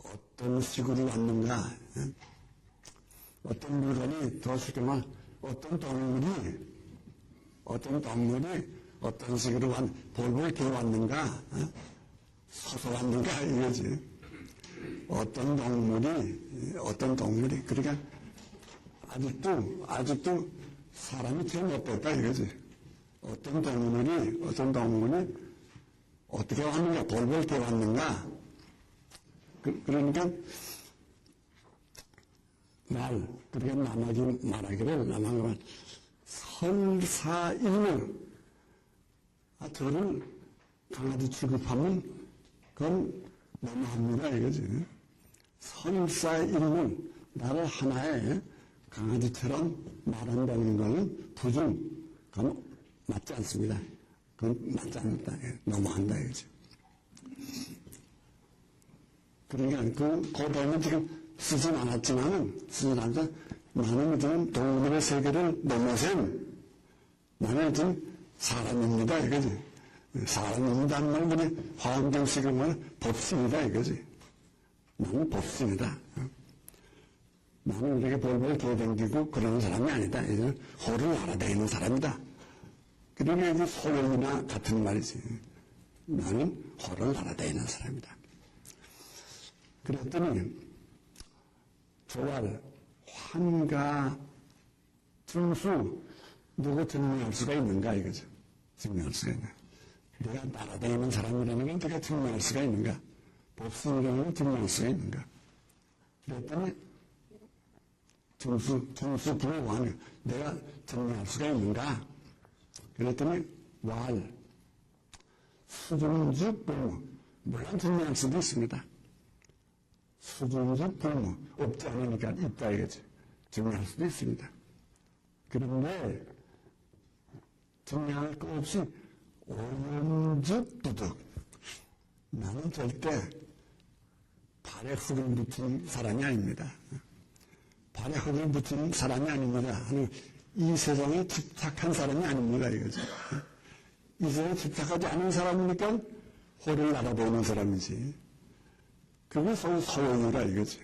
Speaker 1: 어떤 식으로 왔는가, 어떤 물건이 더 쉽게 말 어떤 동물이 어떤 식으로 볼볼 되어 왔는가, 서서 왔는가 이거지. 어떤 동물이 그러니까 아직도 사람이 제일 못됐다 이거지. 어떤 동물이 어떻게 왔는가, 볼볼 되어 왔는가. 그러니까 그러니까 남학이 말하기를 설사일물 저를 강아지 취급하면 그건 너무합니다 이거지. 설사일물 나를 하나의 강아지처럼 말한다는 것은 그건 맞지 않습니다. 그건 맞지 않다. 너무한다 이거지. 그러니까 그 다음에 지금 쓰진 않았지만 나는 이제는 동물의 세계를 넘어선 나는 지금 사람입니다 이거지. 사람입니다는 말 그냥 화엄경식의 말 법신이다 이거지. 나는 법신이다. 나는 이렇게 벌벌 기어댕기고 그러는 사람이 아니다. 이제는 호를 알아다니는 사람이다. 그러니까 이제 소용이나 같은 말이지. 나는 호를 알아다니는 사람이다. 그랬더니 조알, 환가, 중수 누구 증명할 수가 있는가 이거죠. 증명할 수가 있는가. 내가 날아다니는 사람이라는 건 내가 증명할 수가 있는가. 법신이라는 걸 증명할 수가 있는가. 그랬더니 중수 불왕 내가 증명할 수가 있는가. 그랬더니 왈 수중주 불무 물론 증명할 수도 있습니다. 수중주 불무 없지 않으니까 있다 이거지. 증명할 수도 있습니다. 그런데 증명할 것 없이 오염주 부득 나는 절대 발에 흙을 묻힌 사람이 아닙니다. 발에 흙을 묻힌 사람이 아닙니다. 이 세상에 집착한 사람이 아닙니다 이거죠. 이 세상에 집착하지 않은 사람이니까 호를 알아보는 사람이지. 그게 소용이라 이거지.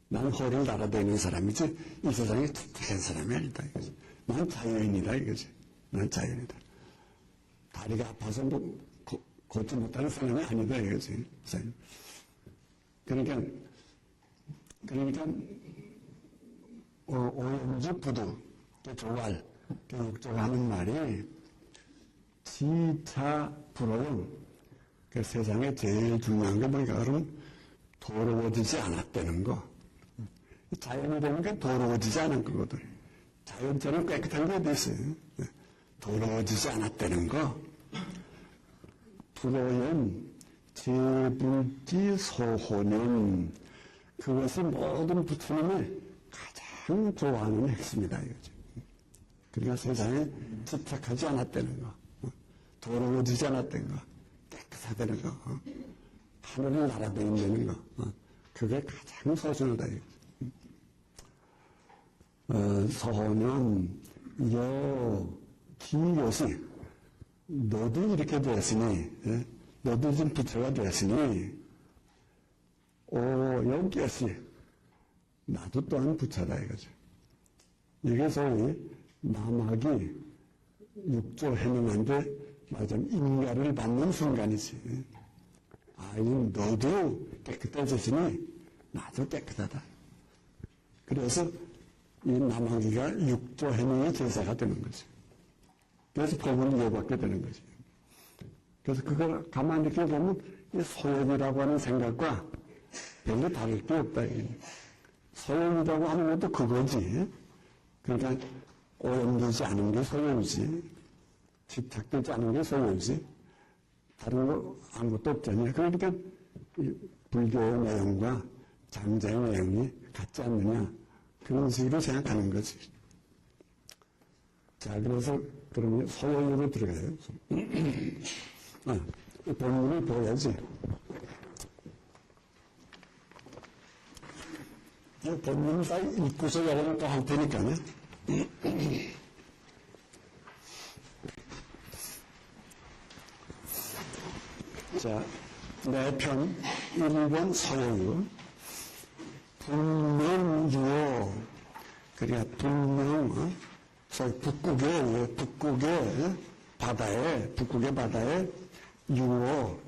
Speaker 1: 난 호를 알아보는 사람이지 이 세상에 집착한 사람이 아니다 이거지. 난 자연이다 이거지. 난 자연이다. 다리가 아파서 걷지 못하는 사람이 아니다 이거지. 그러니까 오염주 부두 조알 육조가 하는 말이 지차 불오용 그 세상에 제일 중요한 게 뭔가 그러면 더러워지지 않았다는 거. 자연이 보니까 더러워지지 않은 거거든. 자연처럼 깨끗한 게 어디 있어요. 더러워지지 않았다는 거. 불오염 제불지 소호는 그것이 모든 부처님을 가장 좋아하는 핵심이다 이거죠. 그러니까 세상에 집착하지 않았다는 거, 더러워지지 않았다는 거, 깨끗하다는 거, 하늘을 날아다닌다는 거, 그게 가장 소중하다 이거죠. 소호는 기요시 너도 이렇게 되었으니, 너도 지금 부처가 되었으니, 여기였으니 나도 또한 부처다 이거죠. 이게 소위 남학이 육조 해명한데 말하자면 인가를 받는 순간이지. 너도 깨끗해졌으니 나도 깨끗하다. 그래서 이 남학이가 육조 해명의 제사가 되는 거죠. 그래서 법을 이어받게 되는 거지. 그래서 그걸 가만히 이렇게 보면 이 소용이라고 하는 생각과 별로 다를 게 없다. 소용이라고 하는 것도 그거지. 그러니까 오염되지 않은 게 소용이지. 집착되지 않은 게 소용이지. 다른 거 아무것도 없잖아요. 그러니까 불교의 내용과 장자의 내용이 같지 않느냐. 그런 식으로 생각하는 거지. 자, 그래서 그러면 소용으로 들어가요. 본문을 보여야지. 본문을 다 읽고서 여러분 또 할 테니까요. 자, 내 편 1번 서영유 불명유어 그러니까 불명 저희 북극의 바다에 유어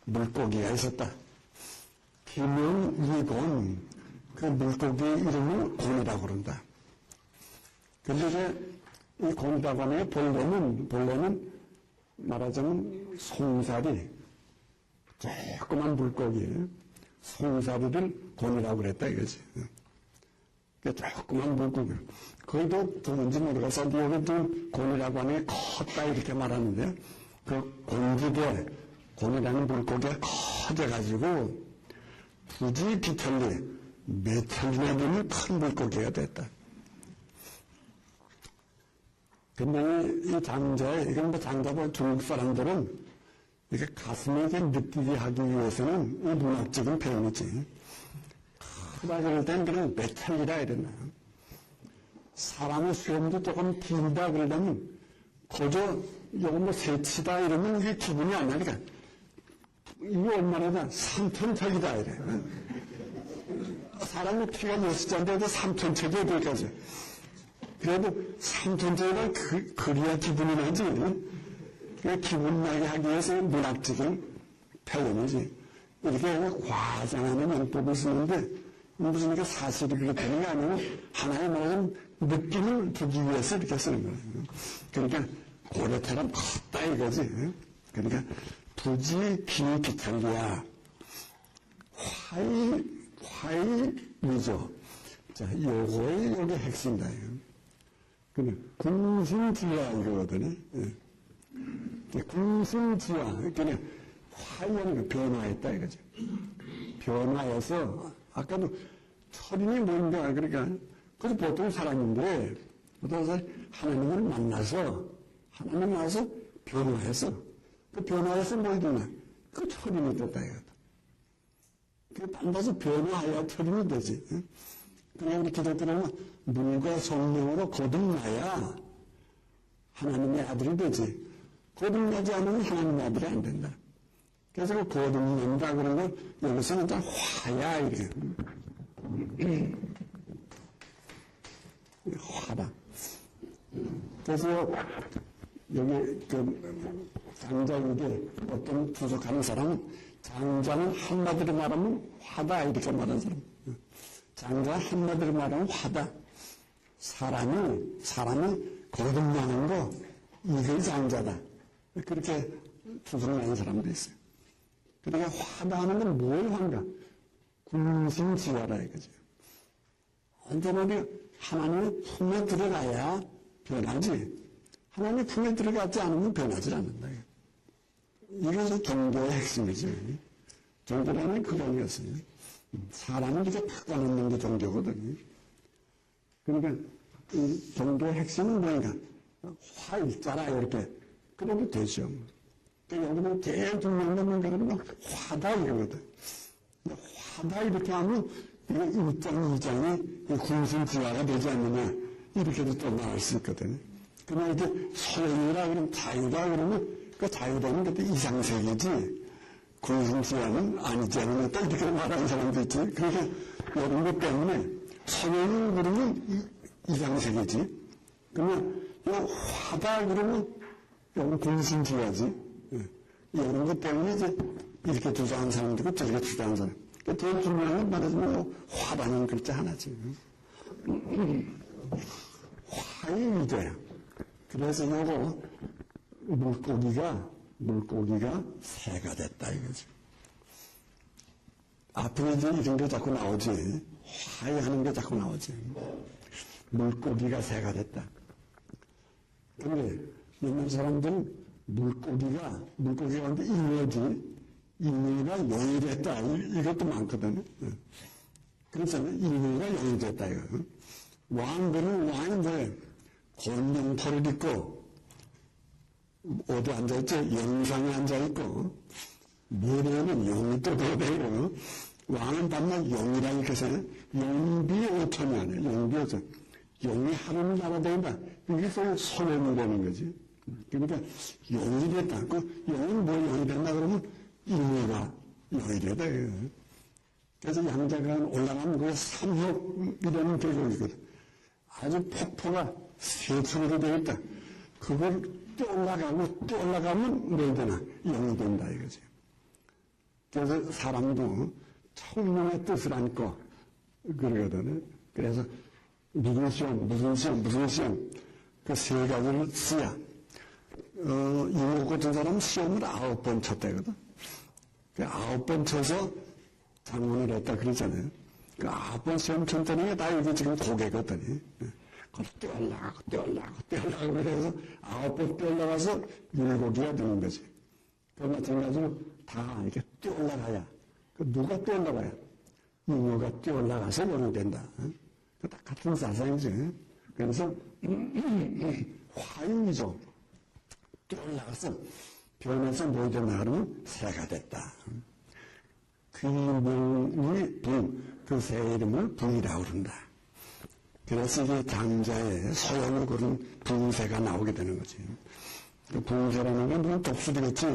Speaker 1: 물고기가 있었다. 기명이곤 그 물고기의 이름을 곤이라고 그런다. 근데 이제 이 곤이라고 하면 본래는 말하자면 송사리 조그만 물고기 송사리를 곤이라고 그랬다 이거지. 조그만 물고기. 거기도 누군지 모르겠어. 여기도 곤이라고 하는 게 컸다 이렇게 말하는데 그 곤기대 곤이라는 물고기가 커져가지고 굳이 비틀리 몇 천이나 되면 큰 물고기가 됐다. 근데 이 장자에, 이건 뭐 장자고 중국 사람들은 이게 가슴에 이렇게 느끼게 하기 위해서는 이 문학적인 표현이지. 하다 그럴 때는 그냥 메탈이라 이랬나. 사람의 수염도 조금 길다 그러려면, 그저, 요거 뭐 새치다 이러면 이게 기분이 안 나니까, 이거 얼마나 3톤짜리다 이래. 사람의 피가 몇 숫자인데도 3톤짜리 될까지. 그래도 3톤짜리가 그래야 기분이 나지. 그 기분 나게 하기 위해서 문학적인 표현이지. 이렇게 과장하는 용법을 쓰는데, 무슨 이게 사실이 그렇게 되는 게 아니고, 하나의 모든 느낌을 주기 위해서 이렇게 쓰는 거예요. 그러니까, 고래처럼 컸다 이거지. 그러니까, 부지 비비탈리아, 화이미죠. 자, 요게 핵심이다. 그냥, 궁심지화 이거거든요. 궁심지화. 그냥, 화이하는 거 변화했다 이거죠. 변화해서, 아까도 철인이 뭔가, 그러니까, 그래서 보통 사람인데, 보통 사람이 하나님을 만나서 변화해서, 그 변화해서 뭐 되나? 그 철인이 됐다 이거다. 그 만나서 변화해야 철인이 되지. 그냥 우리 기독교는 물과 성령으로 거듭나야 하나님의 아들이 되지. 거듭나지 않으면 하나님의 아들이 안 된다. 그래서 그 거듭난다 그런 걸 여기서는 다 화야 이렇게. 화다. 그래서 여기 그 장자에게 어떤 부족하는 사람은 장자는 한마디로 말하면 화다 이렇게 말하는 사람. 장자 한마디로 말하면 화다. 사람이 거듭나는 거 이게 장자다. 그렇게 주장하는 사람도 있어요. 그러니까 화다 하는 건 뭘 한가? 궁심지화라 이거죠. 언제나 하나님의 품에 들어가야 변하지. 하나님의 품에 들어가지 않으면 변하지 않는다. 이것이 종교의 핵심이죠. 종교라는 그런 것이에요. 사람을 이렇게 바꿔놓는 게 종교거든요. 그러니까 이 종교의 핵심은 뭐인가? 화일자라 이렇게 그래도 되죠. 그러니까 여기는 제일 중요한 건 뭔가 그러면 화다 이거거든. 화다 이렇게 하면 이거 1장, 2장이 궁심지화가 되지 않느냐 이렇게도 또 나올 수 있거든요. 그러나 이제 소행이라 그러면 자유다 그러면 그 자유라는 것도 이상세계지 궁심지화는 아니지 않느냐 또 이렇게 말하는 사람도 있지. 그러니까 이런 것 때문에 소행을 그러면 이상세계지. 그러면 화다 그러면 이건 궁심지화지. 이런 것 때문에 이제 이렇게 주장하는 사람도 있고 저렇게 주장하는 사람. 그러니까 제일 중요한 건 말하자면 화라는 글자 하나지. 화의 미도야. 그래서 요거 물고기가 새가 됐다 이거지. 앞으로 이제 이런 게 자꾸 나오지. 화해하는 게 자꾸 나오지. 물고기가 새가 됐다. 근데 옛날 사람들은 물고기가 근데 인류가 용이 됐다. 이것도 많거든요. 그렇잖아요. 인류가 용이 됐다 이거. 왕인데 곤룡포를 입고 어디 앉아있죠? 영상에 앉아있고 머리에는 용이 또 들어다니고 왕은 밤낮 용이라고 해서 용비 5천이 아니에요. 용비 5천. 용이 하루는 날아다닌다. 이게 소년이 되는 거지. 그러니까 용이 됐다. 그 용은 뭐 용이 된다 그러면 인류가 용이 되다. 그래서 양자간 올라가면 그게 삼혁이라는 계곡이거든. 아주 폭포가 세층으로 되겠다. 그걸 또 올라가면 뭐 되나? 용이 된다 이거지. 그래서 사람도 청명의 뜻을 안고 그러거든요. 그래서 무슨 시험 그 세 가지를 써야 이목 같은 사람은 시험을 9번 쳤다거든. 그 9번 쳐서 장문을 했다 그러잖아요. 그 9번 시험 쳤다는 게 다 이게 지금 고개거든요. 그걸 뛰어올라가고 그래서 9번 뛰어올라가서 율곡이가 되는 거지. 그 마찬가지로 다 이렇게 뛰어올라가야. 누가 뛰어올라가야? 잉어가 뛰어올라가서 용이 된다. 그 다 같은 사상이지. 그래서 화인이죠. 뛰어올라가서 변해서 뭐 되나 그러면 새가 됐다. 귀명이 붕, 그 새의 이름을 붕이라고 그런다. 그래서 이게 장자의 소형을 그런 붕새가 나오게 되는 거지. 그 붕새라는 건 무슨 독수리겠지.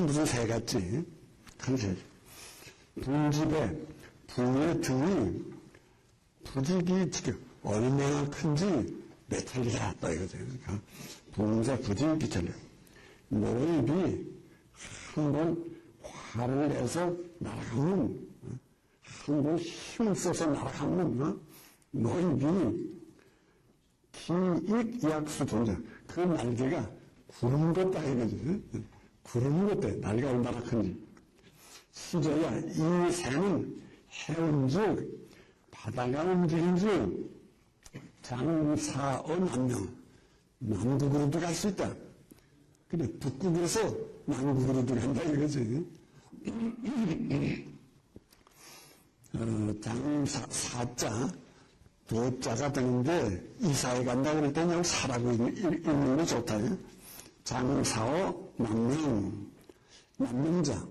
Speaker 1: 무슨 새 같지. 큰 새. 붕집에 붕의 등이 부직이 지금 얼마나 큰지 메탈리가 또 이거죠. 그러니까 붕새 부직이 비틀려. 모입이 한번 화를 내서 날아가면, 한번 힘을 써서 날아가면, 모입이 기익약수 존재. 그 날개가 구름 같다 이거지. 구름 같대. 날개가 얼마나 큰지. 시저야 이 새는 해운즉 바다가 움직인즉 장사어 남명 남국으로도 갈 수 있다. 그래 북극에서 남국으로도 간다 이거지. 장사자 도자가 되는데 이사에 간다 그럴 때는 여기 사라고 읽는 게 좋다. 장사어 남명 남명자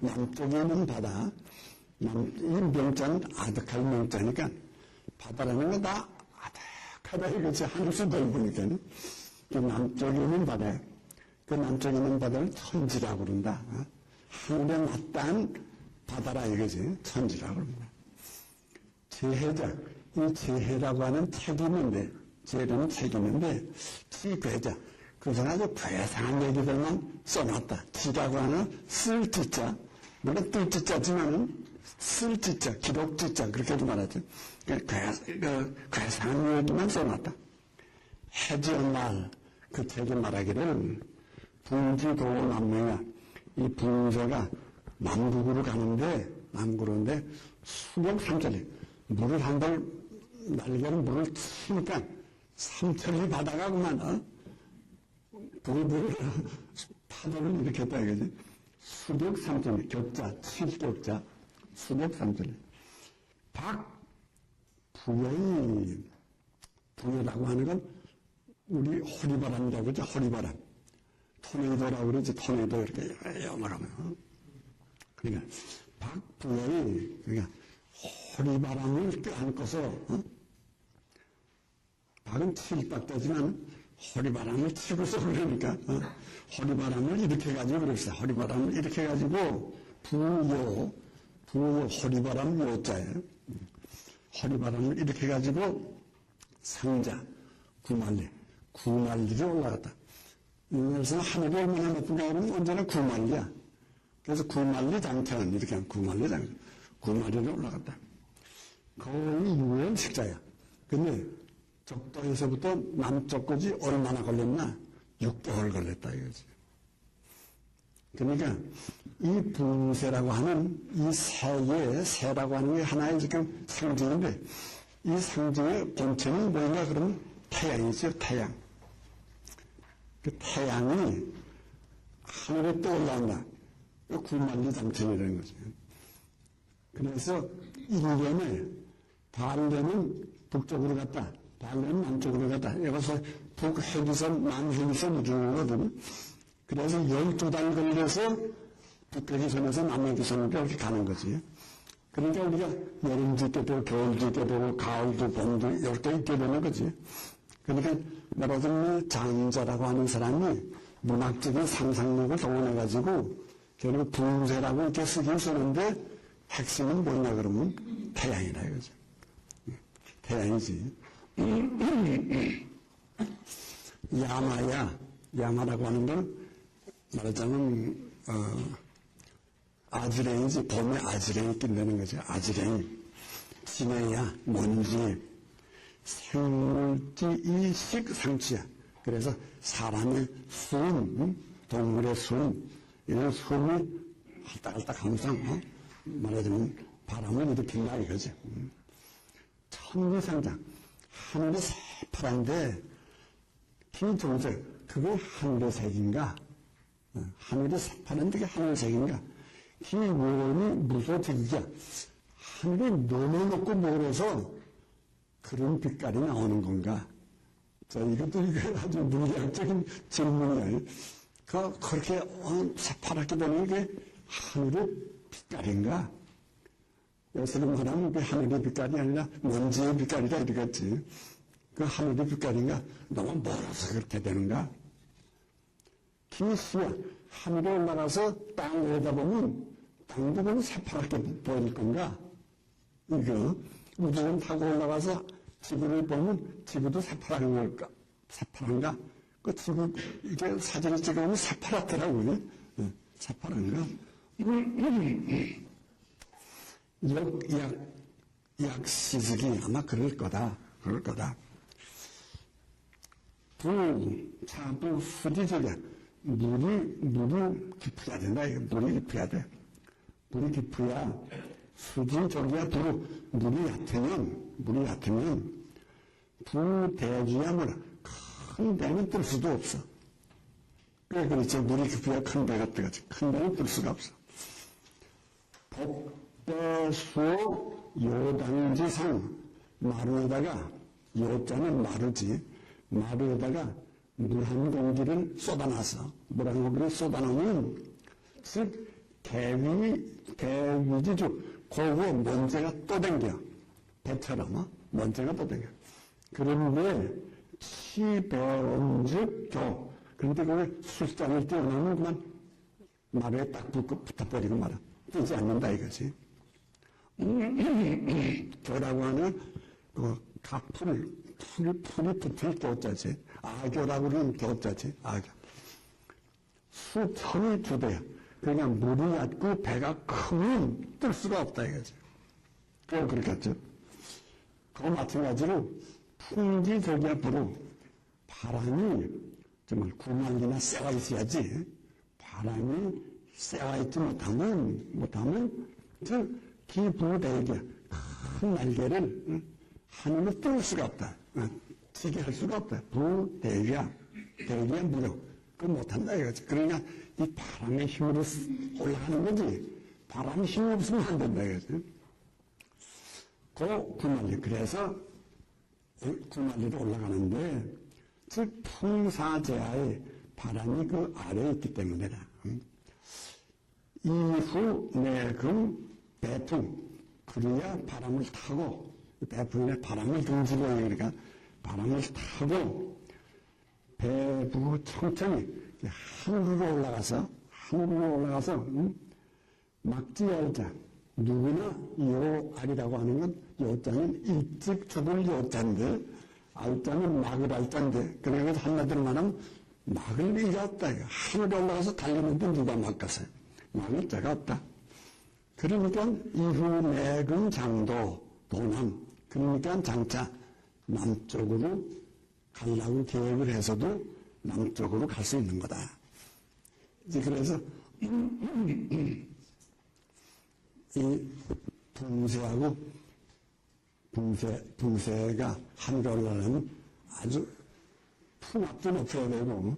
Speaker 1: 남쪽에 있는 바다 이 명자는 아득할 명자니까 바다라는 건 다 아득하다 이거지. 하늘수 넓으니까 그 남쪽에 있는 바다 그 남쪽에 있는 바다를 천지라고 그런다. 하늘에 맞닿은 바다라 이거지. 천지라고 그런다. 재해자 이 재해라고 하는 책이 있는데 재해라는 책이 있는데 지괴자 그래서 아주 괴상한 얘기들만 써놨다. 지라고 하는 쓸 지자 물론 뜰 지자지만은 쓸 지자 기록 지자 그렇게도 말하죠. 괴상한 얘기만 써놨다. 해지의 말 그 책이 말하기를 붕지도 남매야 이 붕저가 남국으로 가는데 남국으로인데 수백 삼천리 물을 한 번 날개로 물을 치니까 삼천리 바다가 그만 불불 파도를 일으켰다 이거지. 수백 삼천리 격자 7격자 수백 삼천리 부여라고 하는 건 우리 호리바람이라고 그러죠. 호리바람 토네이도라고 그러지. 토네이도 이렇게 영어로면 그러니까 박부여이 그러니까 호리바람을 껴안고서 박은 칠박자지만 호리바람을 치고서 그러니까 호리바람을 이렇게 해가지고 그럽시다. 호리바람을 이렇게 해가지고 부여 호리바람 요자예요. 호리바람을 이렇게 해가지고 상자 구만리로 올라갔다. 그래서 하늘이 얼마나 높은가 하면 언제나 구만리야. 그래서 구만리 장천 이렇게 하면 구만리 장천 구만리로 올라갔다. 거의 유연식자야. 근데 적도에서부터 남쪽까지 얼마나 걸렸나? 6개월 걸렸다 이거지. 그러니까 이 붕새라고 하는 이 새라고 하는 게 하나의 지금 상징인데 이 상징의 본체는 뭐인가 그러면 태양이죠. 태양. 그 태양이 하늘에 떠올라온다. 그 구만리 장천이라는 거죠. 그래서 1년에 반대는 북쪽으로 갔다. 반대는 남쪽으로 갔다. 여기서 북해기선, 남해기선 이중이거든. 그래서 12달 걸려서 북해기선에서 남해기선으로 이렇게 가는 거지. 그러니까 우리가 여름질 때도 겨울질 때도 가을도 봄도 이렇게 있게 되는 거지. 그러니까 여러분 장자라고 하는 사람이 문학적인 상상력을 동원해가지고 결국 붕새라고 이렇게 쓰긴 쓰는데 핵심은 뭐냐 그러면 태양이라 이거죠. 태양이지. 야마라고 하는 건 말하자면 아지랭이지. 봄에 아지랭이 낀다는 거죠. 아지랭이. 지내야 먼지. 생물지 이식 상치야. 그래서 사람의 숨, 동물의 숨, 이런 숨이 할딱할딱 항상 말하자면 바람을 일으킨다 이거지. 천지상장. 하늘이 새파란데 김종색 그게 하늘의 색인가? 하늘이 새파란데 그게 하늘의 색인가? 기원이 무소색이야. 하늘이 너무 높고 멀어서 그런 빛깔이 나오는 건가? 자, 이것도 아주 물리학적인 질문이에요. 그렇게 새파랗게 되는 게 하늘의 빛깔인가? 요새는 말하면 그 하늘의 빛깔이 아니라 먼지의 빛깔이라 이러겠지. 그 하늘의 빛깔인가? 너무 멀어서 그렇게 되는가? 기시야, 하늘에 올라가서 땅 내다보면 땅도 보면 새파랗게 보일 건가? 이거, 우주선 타고 올라가서 지구를 보면 지구도 새파란 걸까? 새파란가? 그 지구, 이게 사진을 찍어보면 새파랗더라고요. 새파란가? 약 시ዝ기 아마 그럴 거다. 차도 수지적이야. 물이 깊어야 된다. 물이 깊어야 돼. 물이 깊어야 수지적이야. 물이 얕으면 부대주야 뭐라. 큰 배는 뜰 수도 없어. 그래, 그렇지. 물이 깊어야 큰 배가 뜨겠지. 큰 배는 뜰 수가 없어. 복대수 요당지상 마루에다가 요자는 마루지. 마루에다가 물 한 공기를 쏟아놔서 물 한 공기를 쏟아놓으면 즉 대위지주 고거 먼지가 또 댕겨. 배처럼 먼지가 또 댕겨. 그런데 시배온즉 교. 그런데 그걸 술잔을 띄워놓으면 그만 마루에 딱 붙어버리고 말아. 뜨지 않는다 이거지. 교라고 하는 그 풀이 붙을 교자지. 아교라고 그러는 교자지. 아교. 수천이 두대야. 그러니까 물이 얕고 배가 크면 뜰 수가 없다 이거지. 그렇겠죠. 그거 마찬가지로 풍기적이야 불어. 바람이 정말 구멍이나 쇠가 있어야지. 바람이 쇠가 있지 못하면 저 기부대기야. 큰 날개를 하늘로 띄울 수가 없다. 튀게 할 수가 없다. 부대기야. 대기야 무력. 그거 못한다 이거지. 그러니까 이 바람의 힘으로 올라가는 거지. 바람의 힘이 없으면 안 된다 이거지. 그 구만리. 그래서 구만리로 올라가는데 즉 풍사제하에 바람이 그 아래에 있기 때문이다. 이후 내금 배풍. 그래야 바람을 타고 배풍에 바람을 등지고 그러니까 바람을 타고 배부 천천히 하늘로 올라가서 막지열자 누구나 요알이라고 하는 건 요자는 일찍 죽을 요자인데 알자는 막을 알자인데 그래서 한마디로 말하면 막을 리가 없다. 하늘에 올라가서 달리는데 누가 막았어요. 막을 자가 없다. 그러니까 이후 내금 장도 도남 그러니까 장차 남쪽으로 가려고 계획을 해서도 남쪽으로 갈 수 있는 거다. 이제 그래서 이 붕세하고 붕세가 하늘에 올라가면 아주 풍압도 높여야 되고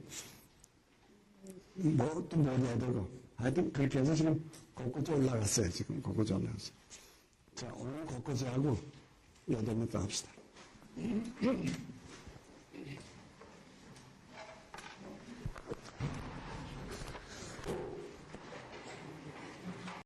Speaker 1: 또 뭐 해야 되고 하여튼 그렇게 해서 지금 곳곳에 올라갔어요. 지금 곳곳에 올라갔어요. 자, 오늘 곳곳에 하고 8번 또 합시다.